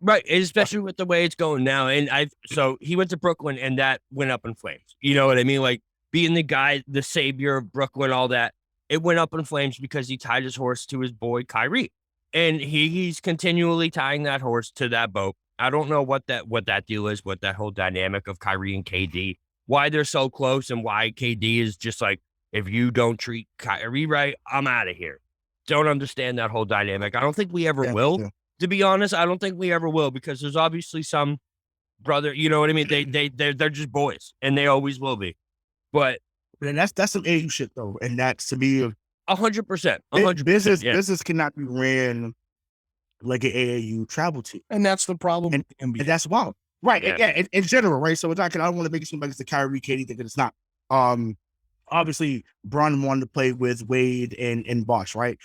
Right, especially with the way it's going now. And so he went to Brooklyn, and that went up in flames. You know what I mean? Like being the guy, the savior of Brooklyn, all that. It went up in flames because he tied his horse to his boy KYRIE, and he's continually tying that horse to that boat. I don't know what that deal is, what that whole dynamic of KYRIE and KD, why they're so close, and why KD is just like, if you don't treat KYRIE right, I'm out of here. Don't understand that whole dynamic. I don't think we ever will. Yeah. To be honest, I don't think we ever will, because there's obviously some brother, you know what I mean? They're just boys, and they always will be. But and that's some AU shit though, and that's to me 100%. Business cannot be ran like an AAU travel team, and that's the problem. And that's wild, right? Yeah, in general, right? So it's not. I don't want to make it seem like it's the KYRIE KD thing, that it's not. Obviously, Bron wanted to play with Wade and Bosh, right?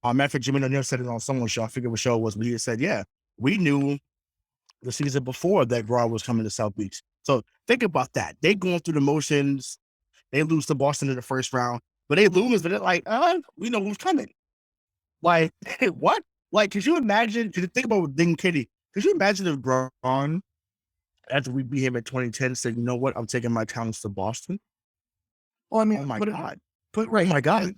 Matter of Jimmy O'Neal said it on someone's show. I forget what show it was, but he said, "Yeah, we knew the season before that Bron was coming to South Beach." So think about that. They going through the motions. They lose to Boston in the first round, but they lose, but they're like, we know who's coming. Like, what? Like, could you imagine, think about Ding Kitty, could you imagine if Bron, after we beat him in 2010, said, you know what, I'm taking my talents to Boston? Well, I mean, oh my God. Oh my God.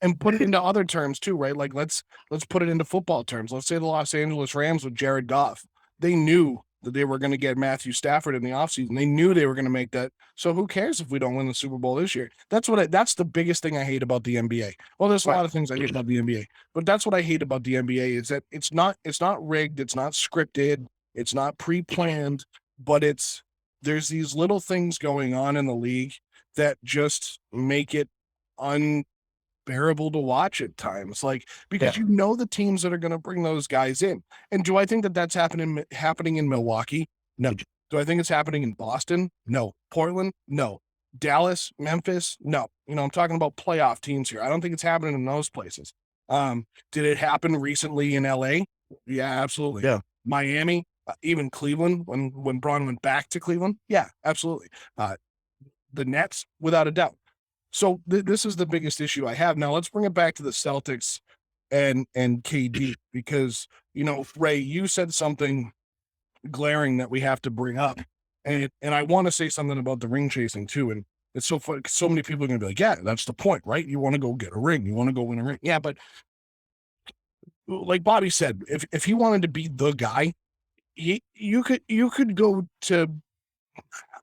And put it into other terms too, right? Like, let's put it into football terms. Let's say the Los Angeles Rams with Jared Goff. They knew that they were going to get Matthew Stafford in the offseason. They knew they were going to make that. So who cares if we don't win the Super Bowl this year? That's the biggest thing I hate about the NBA. Well, there's a lot of things I hate about the NBA, but that's what I hate about the NBA is that it's not rigged. It's not scripted. It's not pre-planned, but there's these little things going on in the league that just make it unbearable to watch at times, like, because you know the teams that are going to bring those guys in. And do I think that that's happening in Milwaukee? No. Do I think it's happening in Boston? No. Portland? No. Dallas? Memphis? No. I'm talking about playoff teams here. I don't think it's happening in those places. Did it happen recently in LA? Yeah, absolutely. Yeah. Miami, even Cleveland, when Bron went back to Cleveland? Yeah, absolutely. The Nets, without a doubt. So this is the biggest issue I have. Now let's bring it back to the Celtics and KD, because, Ray, you said something glaring that we have to bring up. And I want to say something about the ring chasing too. And it's so fun. So many people are going to be like, yeah, that's the point, right? You want to go get a ring. You want to go win a ring. Yeah. But like Bobby said, if he wanted to be the guy, you could go to,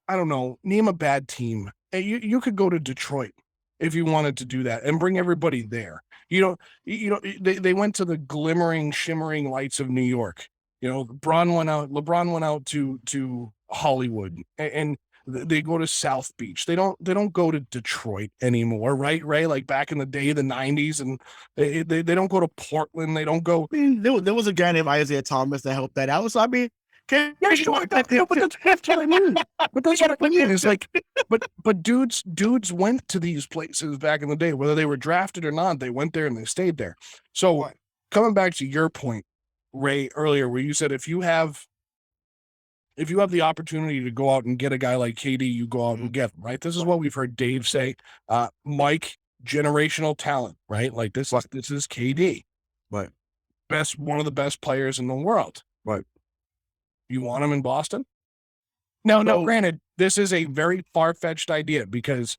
I don't know, name a bad team. You could go to Detroit if you wanted to do that and bring everybody there. They went to the glimmering, shimmering lights of New York. LeBron went out to Hollywood, and they go to South Beach. They don't go to Detroit anymore, right? Like back in the day, the 90s, and they don't go to Portland. They don't go. I mean, there was a guy named Isaiah Thomas that helped that out. So I mean, Yeah, sure. But that's what I mean. But that's what I mean. It's like, but dudes went to these places back in the day, whether they were drafted or not. They went there and they stayed there. So coming back to your point, Ray, earlier, where you said if you have the opportunity to go out and get a guy like KD, you go out and get him, right? This is what we've heard Dave say. Mike, generational talent, right? Like this is KD, right, one of the best players in the world. right. You want him in Boston? No, granted, this is a very far-fetched idea because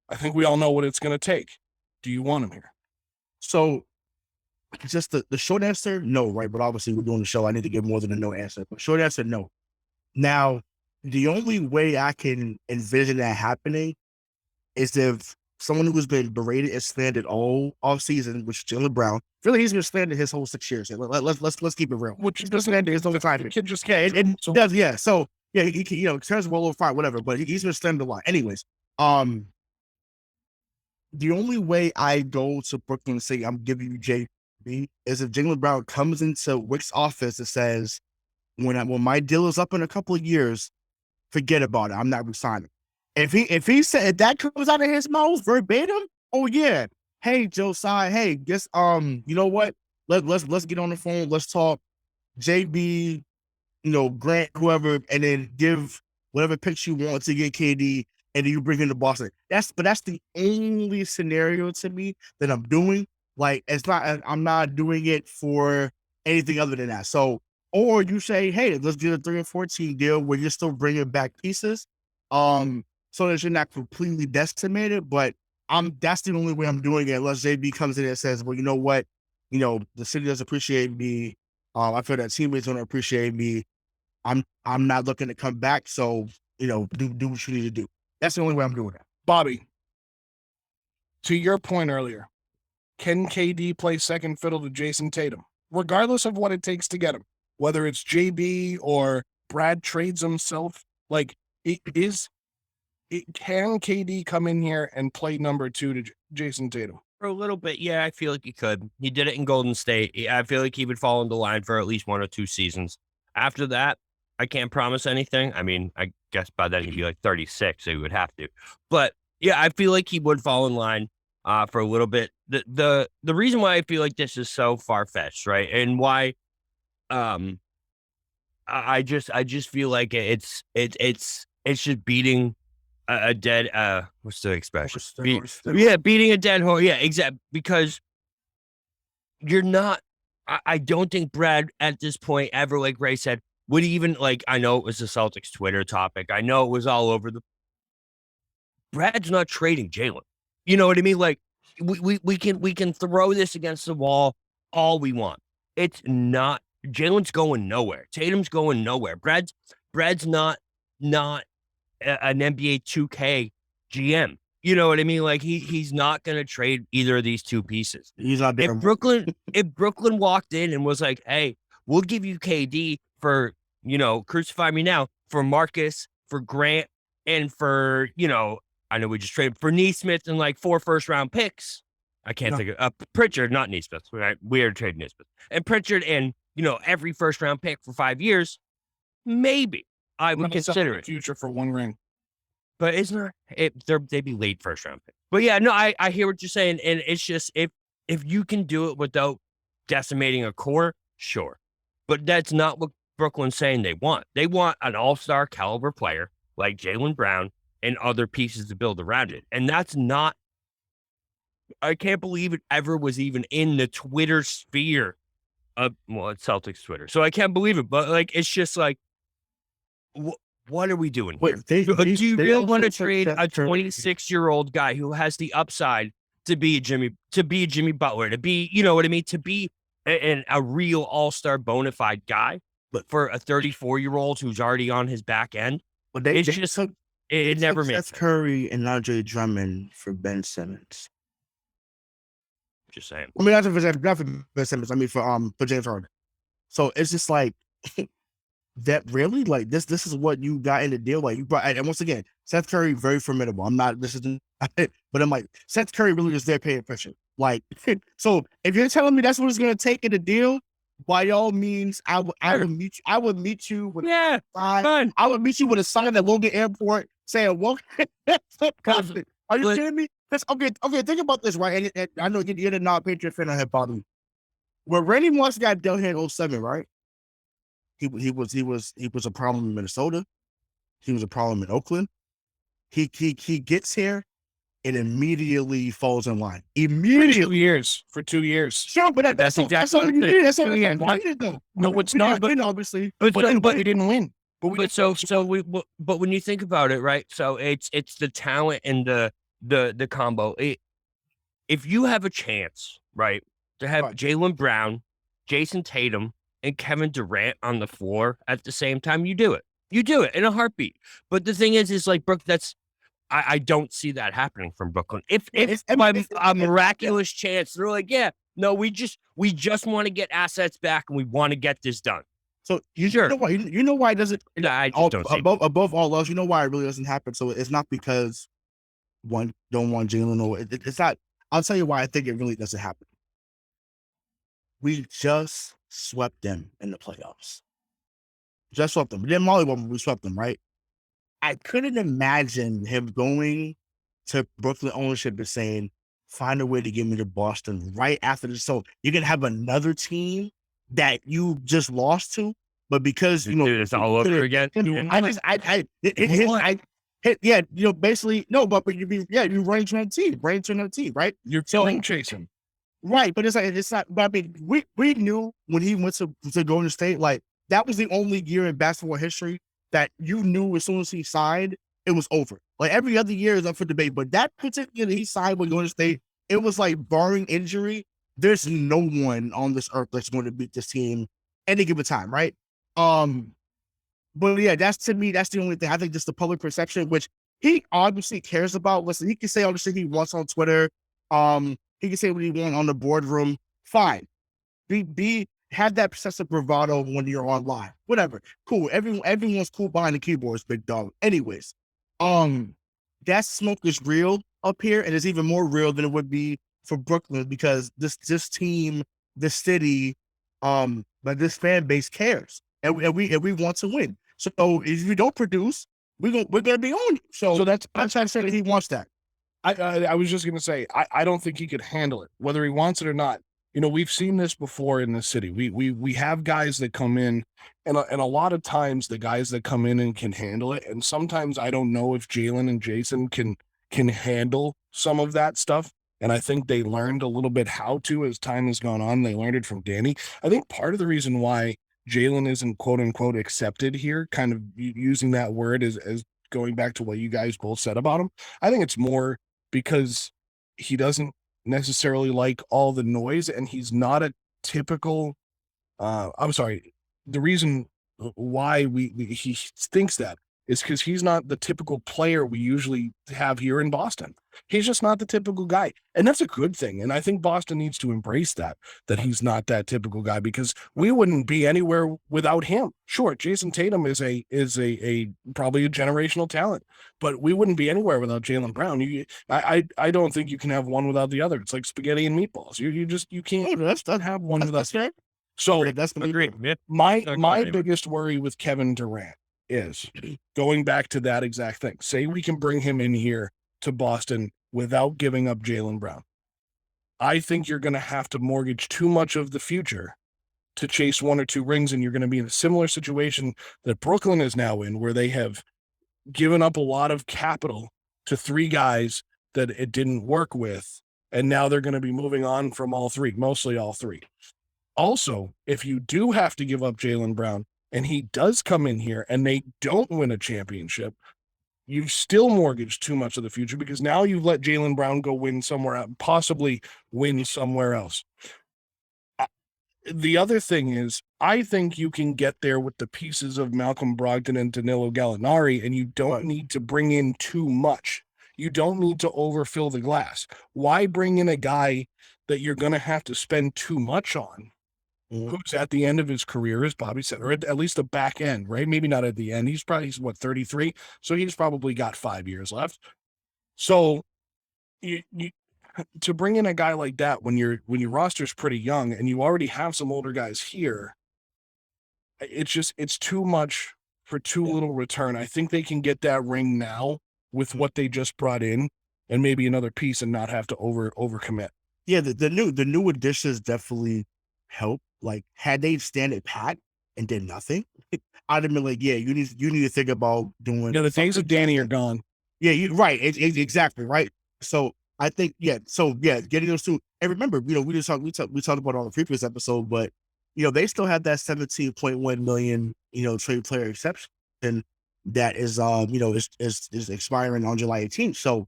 I think we all know what it's going to take. Do you want him here? So just the short answer, no, right? But obviously we're doing the show. I need to give more than a no answer. But short answer, no. Now, the only way I can envision that happening is if someone who's been berated and slandered all offseason, which is Jaylen Brown, really he's been slandered his whole 6 years. Let's keep it real. Which doesn't end his own time. Kid just can't. It does, yeah. So yeah, he turns well over fine, whatever. But he's been slandered a lot. Anyways, the only way I go to Brooklyn and say I'm giving you JB is if Jaylen Brown comes into Wick's office and says, when my deal is up in a couple of years, forget about it. I'm not resigning. If that comes out of his mouth verbatim, oh yeah. Hey, Josiah, hey, guess you know what? Let's get on the phone, let's talk. JB, Grant, whoever, and then give whatever picks you want to get KD, and then you bring him to Boston. That's the only scenario to me that I'm doing. Like I'm not doing it for anything other than that. So, or you say, hey, let's do a 3 and 14 deal where you're still bringing back pieces. So that you're not completely decimated, but that's the only way I'm doing it unless JB comes in and says, well, you know what? The city doesn't appreciate me. I feel that teammates don't appreciate me. I'm not looking to come back. So, do what you need to do. That's the only way I'm doing that. Bobby, to your point earlier, can KD play second fiddle to Jason Tatum, regardless of what it takes to get him? Whether it's JB or Brad trades himself, like can KD come in here and play number 2 to Jason Tatum? For a little bit, yeah, I feel like he could. He did it in Golden State. I feel like he would fall into line for at least 1 or 2 seasons. After that, I can't promise anything. I mean, I guess by then he'd be like 36, so he would have to. But yeah, I feel like he would fall in line for a little bit. The reason why I feel like this is so far-fetched, right? And why I just feel like it's just beating a dead what's the expression? Beating a dead horse. Yeah, exactly. Because you're not. I don't think Brad at this point ever, like Ray said, would even I know it was the Celtics Twitter topic. I know it was all over Brad's not trading Jaylen. You know what I mean? Like we can throw this against the wall all we want. It's not. Jaylen's going nowhere. Tatum's going nowhere. Brad's not an NBA 2K GM. You know what I mean? Like he's not going to trade either of these 2 pieces. He's not there. If Brooklyn walked in and was like, hey, we'll give you KD for, crucify me now, for Marcus, for Grant, and for, I know we just traded for Nesmith and like 4 first-round picks. I can't think of Pritchard, not Nesmith. Right? We are trading Nesmith. And Pritchard and, every first-round pick for 5 years, maybe I would consider it. Future for 1 ring. But it's not. They'd be late first-round pick. But yeah, no, I hear what you're saying, and it's just if you can do it without decimating a core, sure. But that's not what Brooklyn's saying they want. They want an all-star caliber player like Jaylen Brown and other pieces to build around it. And that's not. I can't believe it ever was even in the Twitter sphere of, it's Celtics Twitter. So I can't believe it. But it's just like what are we doing here? Wait, they Do you they really want to also said trade a Seth Curry- 26-year-old guy who has the upside to be a Jimmy Butler, to be, you know what I mean, to be a real all-star bona fide guy, But- for a 34-year-old who's already on his back end? But they It's they just took it never Seth makes sense. Curry and Andre Drummond for Ben Simmons. Just saying. I mean, not for Ben Simmons. I mean for James Harden. So it's just like that. Really, like this is what you got in the deal. Like you brought, and once again, Seth Curry very formidable. I'm not. This isn't. But I'm like, Seth Curry really is there paying pressure. Like, so if you're telling me that's what it's gonna take in the deal, by all means, I would meet you. I would meet you with Yeah, fine. I would meet you with a sign at Logan Airport saying, "Well, are you kidding me?" Okay. Think about this, right? And I know you're the non-Patriot fan on here, Bobby. When Randy Moss got dealt here in 07, right? He was a problem in Minnesota. He was a problem in Oakland. He gets here and immediately falls in line. Immediately. For 2 years. Sure, but that's exactly all you need. That's all Yeah. you needed, though. No, it's not. But obviously, But we didn't win. but when you think about it, right? So it's the talent and the combo. If you have a chance, right, to have Right. Jaylen Brown, Jason Tatum, and Kevin Durant on the floor at the same time, you do it. You do it in a heartbeat. But the thing is like, Brooke, I don't see that happening from Brooklyn. If by a miraculous chance, they're like, yeah, no, we just want to get assets back and we want to get this done. So you Sure. know why? You know why it doesn't? I just don't see it. Above all else, you know why it really doesn't happen. So it's not because one don't want Jalen, or it's not. I'll tell you why I think it really doesn't happen. We just swept them in the playoffs. Just swept them. We didn't molly them. We swept them, right? I couldn't imagine him going to Brooklyn ownership and saying, "Find a way to get me to Boston right after this." So you're gonna have another team that you just lost to, but because you know Dude, it's all over again. Basically no, but you range on that team, right? You're killing chasing. Right, but it's not. But I mean, we knew when he went to Golden State, like that was the only year in basketball history that you knew as soon as he signed, it was over. Like every other year is up for debate, but that particular he signed with Golden State, it was like barring injury, there's no one on this earth that's going to beat this team any given time, right? But yeah, that's to me, that's the only thing. I think just the public perception, which he obviously cares about. Listen, he can say all the shit he wants on Twitter. He can say what he wants on the boardroom. Fine. Have that excessive bravado when you're on live. Whatever. Cool. Everyone's cool behind the keyboards, big dog. Anyways, that smoke is real up here, and it's even more real than it would be for Brooklyn because this team, this city, but this fan base cares, and we want to win. So if you don't produce, we're gonna be on you. So that's I'm trying to say that he wants that. I was just gonna say I don't think he could handle it, whether he wants it or not. You know, we've seen this before in the city. We have guys that come in, and a lot of times the guys that come in and can handle it, and sometimes I don't know if Jalen and Jason can handle some of that stuff. And I think they learned a little bit how to as time has gone on. They learned it from Danny. I think part of the reason why Jalen isn't quote unquote accepted here, kind of using that word as going back to what you guys both said about him, I think it's more because he doesn't necessarily like all the noise, and he's not a typical the reason why he thinks that is because he's not the typical player we usually have here in Boston. He's just not the typical guy, and that's a good thing. And I think Boston needs to embrace that he's not that typical guy, because we wouldn't be anywhere without him. Sure, Jason Tatum is a probably a generational talent, but we wouldn't be anywhere without Jaylen Brown. I don't think you can have one without the other. It's like spaghetti and meatballs. You can't have one without the other. So That's Agreed. Yeah. my biggest worry with Kevin Durant is going back to that exact thing. Say we can bring him in here to Boston without giving up Jaylen Brown. I think you're going to have to mortgage too much of the future to chase one or two rings, and you're going to be in a similar situation that Brooklyn is now in, where they have given up a lot of capital to three guys that it didn't work with, and now they're going to be moving on from mostly all three. Also, if you do have to give up Jaylen Brown and he does come in here and they don't win a championship, you've still mortgaged too much of the future because now you've let Jaylen Brown go win somewhere else, possibly win somewhere else. The other thing is, I think you can get there with the pieces of Malcolm Brogdon and Danilo Gallinari, and you don't need to bring in too much. You don't need to overfill the glass. Why bring in a guy that you're going to have to spend too much on, who's at the end of his career, as Bobby said, or at least the back end, right? Maybe not at the end. He's 33? So he's probably got 5 years left. So you to bring in a guy like that when your roster's pretty young and you already have some older guys here, it's too much for too little return. I think they can get that ring now with what they just brought in and maybe another piece and not have to overcommit. Yeah, the new additions definitely help. Like, had they stand it pat and did nothing, I'd have been like, yeah, you need to think about doing. Yeah, the days of Danny are gone. Yeah, you're right. Exactly right. So I think, getting those two. And remember, we talked about it on the previous episode, but they still have that $17.1 million, trade player exception that is is expiring on July 18th. So,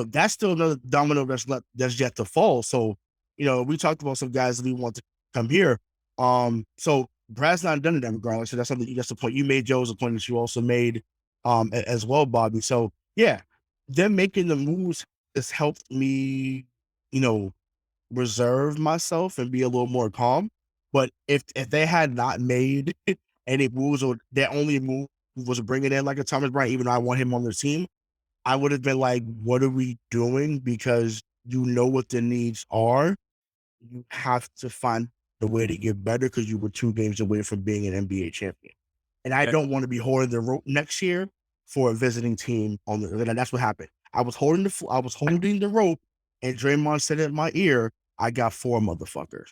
that's still another domino that's yet to fall. So, we talked about some guys that we want to come here. So Brad's not done in that regard. So that's the point you made, Joe, is a point that you also made as well, Bobby. So yeah, them making the moves has helped me, reserve myself and be a little more calm. But if they had not made any moves, or their only move was bringing in like a Thomas Bryant, even though I want him on the team, I would have been like, what are we doing? Because you know what the needs are. You have to find the way to get better because you were 2 games away from being an NBA champion. And I don't want to be holding the rope next year for a visiting team and that's what happened. I was holding the rope, and Draymond said in my ear, I got 4 motherfuckers.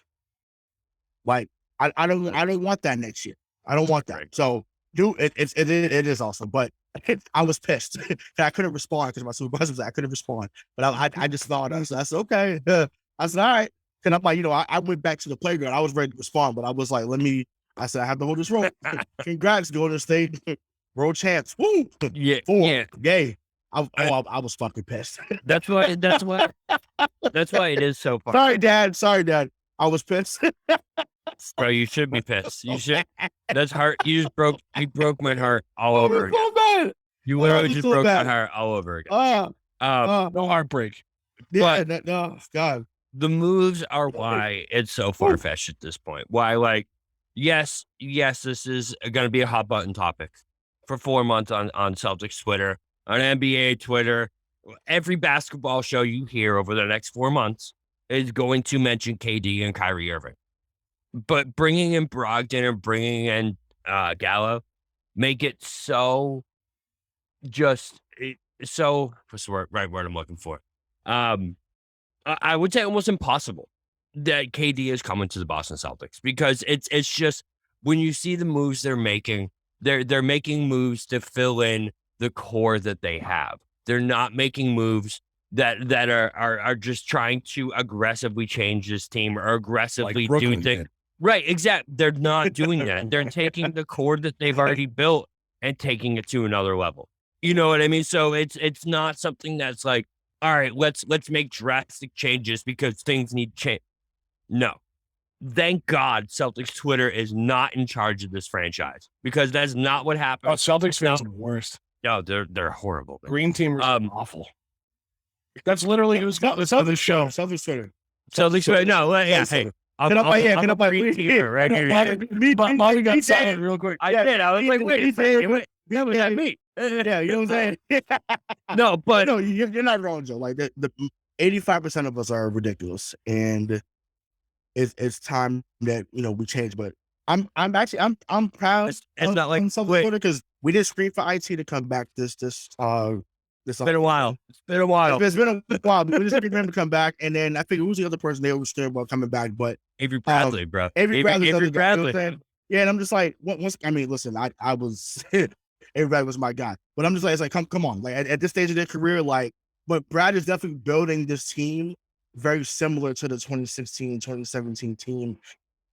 Like, I don't want that next year. I don't want that. So dude, it is awesome. But I was pissed. I couldn't respond because my supervisor was like, I couldn't respond. But I just thought, I said, okay. I said, all right. And I'm like, I went back to the playground. I was ready to respond, but I was like, I said, I have to hold this rope. Congrats, Golden State. World champs. Woo! Yeah. 4. Yeah. Yay. I was fucking pissed. That's why it is so fun. Sorry, Dad. I was pissed. Bro, you should be pissed. You should. That's hard. You broke my heart all over again. So bad. You literally just broke my heart all over again. No heartbreak. Yeah, no, God. The moves are why it's so far-fetched at this point. Why, yes, this is going to be a hot button topic for 4 months on Celtics Twitter, on NBA Twitter. Every basketball show you hear over the next 4 months is going to mention KD and Kyrie Irving. But bringing in Brogdon and bringing in Gallo make it so what's the right word I'm looking for? I would say almost impossible that KD is coming to the Boston Celtics, because it's just, when you see the moves they're making making moves to fill in the core that they have. They're not making moves that are just trying to aggressively change this team or aggressively do things. Right, exactly. They're not doing that. They're taking the core that they've already built and taking it to another level. You know what I mean? So it's not something that's like, all right, let's make drastic changes because things need change. No. Thank God Celtics Twitter is not in charge of this franchise, because that's not what happened. Oh, Celtics fans are the worst. No, they're horrible. Green team is awful. That's literally who's got this other show. Celtics Twitter. Celtics Twitter. No, yeah, hey. Get up my green teamer right here. Bobby got silent real quick. I did. I was like, wait. Yeah, we had me. Yeah, you know what I'm saying? No, but no, you're not wrong, Joe. Like, the 85% of us are ridiculous, and it's time that we change. But I'm proud. It's not like Twitter, because we did scream for IT to come back. It's been a while. It's been a while. We just screamed for him to come back, and then I figured who's the other person they were scared about coming back, but Avery Bradley, bro. Avery Bradley. You know what I'm saying? Yeah, and I'm just like, listen, I was everybody was my guy, but I'm just like, it's like, come on, like at this stage of their career, like, but Brad is definitely building this team very similar to the 2016, 2017 team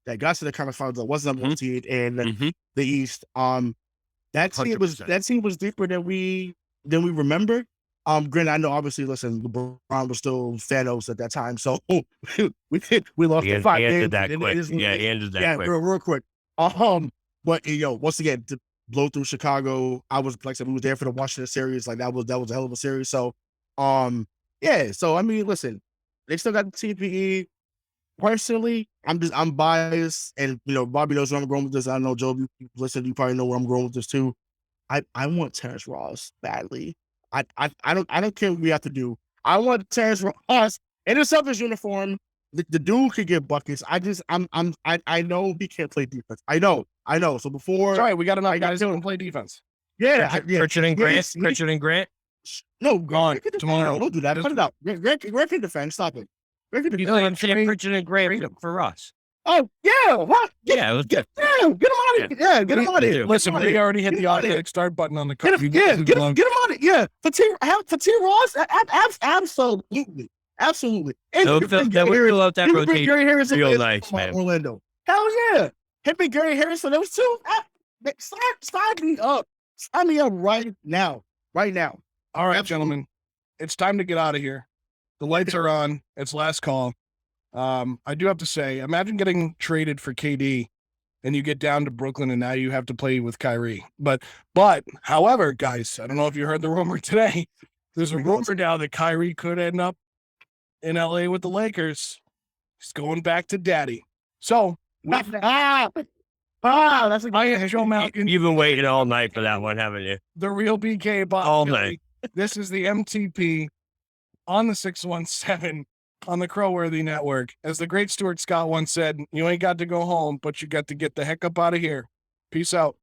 that got to the conference finals that was number one seed in Mhm. the East. That team was 100%. deeper than we remember. Granted, I know obviously, listen, LeBron was still Thanos at that time, so we lost He in 5 games. ended that quick. Yeah, he ended that quick. Real quick. But once again, to blow through Chicago, I was like I said, we was there for the Washington series. Like that was a hell of a series. So, yeah. So I mean, listen, they still got the TPE. Personally, I'm biased, and Bobby knows where I'm going with this. I know Joe, you listen, you probably know where I'm going with this too. I want Terrence Ross badly. I don't care what we have to do. I want Terrence Ross in a Celtics uniform. The dude could get buckets. I know he can't play defense. I know. So before, Sorry, we got enough guys who can play defense. yeah, Pritchard and Grant. Pritchard and Grant. no, Gone tomorrow. Don't do that. Put it out. Grant can defend. Stop it. Grant can defend. I'm saying Pritchard and Grant for us. Oh yeah, what? Yeah, it was good. Get him out of here. Yeah, get him out of here. Listen, we already hit the automatic start button on the car. Get him out of here. Yeah, Fatih Ross, absolutely. And So that would fill out that rotation. Gary Harrison real is nice, from man. Orlando. Hell yeah. Him and Gary Harrison, those two. Sign me up. Sign me up right now. Right now. All right, Absolutely. gentlemen, it's time to get out of here. The lights are on. It's last call. I do have to say, imagine getting traded for KD and you get down to Brooklyn and now you have to play with KYRIE. But however, guys, I don't know if you heard the rumor today. There's a rumor now that KYRIE could end up in LA with the Lakers. He's going back to daddy. So that's a Joe Malcolm, You've been waiting all night for that one, haven't you? the real BK Bob. All night. This is the MTP on the 617 on the Crowworthy Network. As the great Stuart Scott once said, you ain't got to go home, but you got to get the heck up out of here. Peace out.